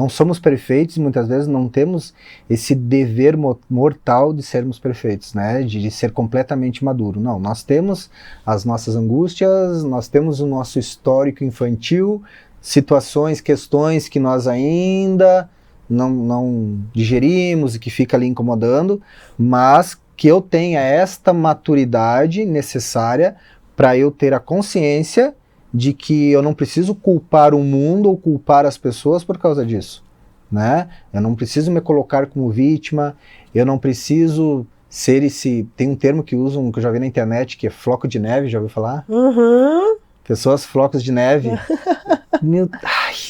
somos perfeitos e muitas vezes não temos esse dever mortal de sermos perfeitos, né, de ser completamente maduro. Não, nós temos as nossas angústias, nós temos o nosso histórico infantil, situações, questões que nós ainda não digerimos e que fica ali incomodando, mas que eu tenha esta maturidade necessária para eu ter a consciência de que eu não preciso culpar o mundo ou culpar as pessoas por causa disso, né? Eu não preciso me colocar como vítima, eu não preciso ser tem um termo que usam, que eu já vi na internet, que é floco de neve, já ouviu falar? Uhum. Pessoas flocos de neve.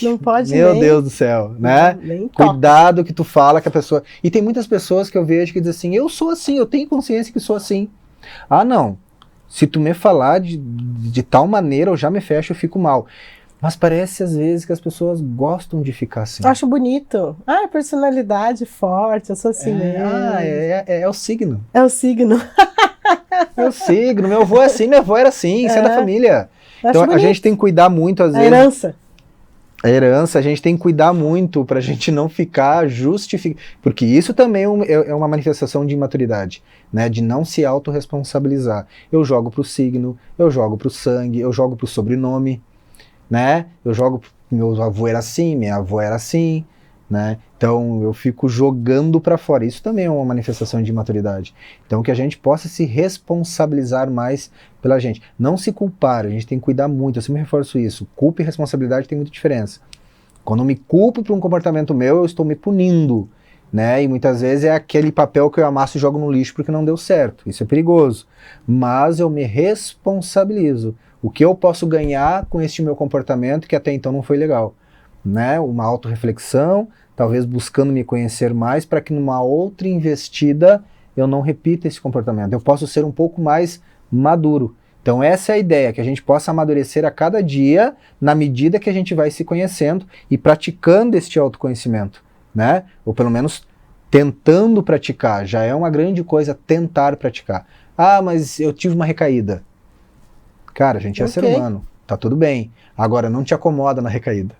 Não pode Meu Deus do céu, né? Cuidado que tu fala que a pessoa... E tem muitas pessoas que eu vejo que dizem assim, eu sou assim, eu tenho consciência que sou assim. Ah, não. Se tu me falar de tal maneira, eu já me fecho, eu fico mal. Mas parece às vezes que as pessoas gostam de ficar assim. Eu acho bonito. Personalidade forte, eu sou assim mesmo. É o signo. É o signo. É o signo. Meu avô é assim, minha avó era assim, isso é da família. Então a gente tem que cuidar muito às vezes. A herança, a gente tem que cuidar muito pra gente não ficar justificando. Porque isso também é uma manifestação de imaturidade, né? De não se autorresponsabilizar. Eu jogo pro signo, eu jogo pro sangue, eu jogo pro sobrenome, né? Eu jogo, meu avô era assim, minha avó era assim, né? Então eu fico jogando pra fora. Isso também é uma manifestação de imaturidade. Então que a gente possa se responsabilizar mais pela gente. Não se culpar, a gente tem que cuidar muito. Eu sempre reforço isso. Culpa e responsabilidade tem muita diferença. Quando eu me culpo por um comportamento meu, eu estou me punindo. né? E muitas vezes é aquele papel que eu amasso e jogo no lixo porque não deu certo. Isso é perigoso. Mas eu me responsabilizo. O que eu posso ganhar com este meu comportamento que até então não foi legal, né? Uma autorreflexão, talvez buscando me conhecer mais para que numa outra investida eu não repita esse comportamento. Eu posso ser um pouco mais maduro. Então essa é a ideia, que a gente possa amadurecer a cada dia na medida que a gente vai se conhecendo e praticando este autoconhecimento, né? Ou pelo menos tentando praticar. Já é uma grande coisa tentar praticar. Ah, mas eu tive uma recaída. Cara, a gente é ser humano, tá tudo bem. Agora, não te acomoda na recaída,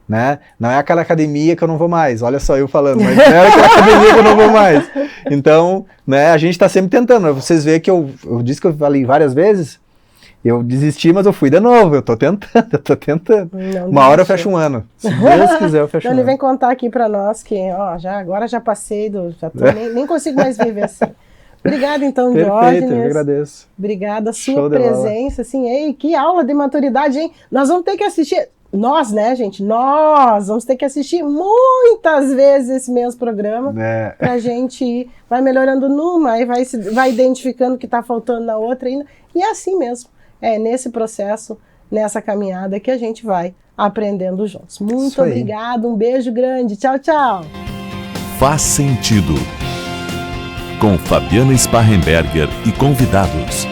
né? Não é aquela academia que eu não vou mais, olha só eu falando, mas não é aquela academia que eu não vou mais. Então, né, a gente tá sempre tentando. Vocês veem que eu disse que eu falei várias vezes, eu desisti, mas eu fui de novo, eu tô tentando. Uma hora eu fecho um ano. Se Deus quiser, eu fecho um ano. Ele vem contar aqui pra nós que, ó, agora já passei nem consigo mais viver assim. Obrigada, então, Diógenes. Perfeito, eu agradeço. Obrigada, sua presença, assim, ei, que aula de maturidade, hein? Nós vamos ter que assistir, nós, né, gente? Nós vamos ter que assistir muitas vezes esse mesmo programa, pra gente ir, vai melhorando numa, e vai identificando o que tá faltando na outra, e é assim mesmo, é nesse processo, nessa caminhada que a gente vai aprendendo juntos. Muito obrigada, um beijo grande, tchau, tchau. Faz sentido. Com Fabiana Sparrenberger e convidados.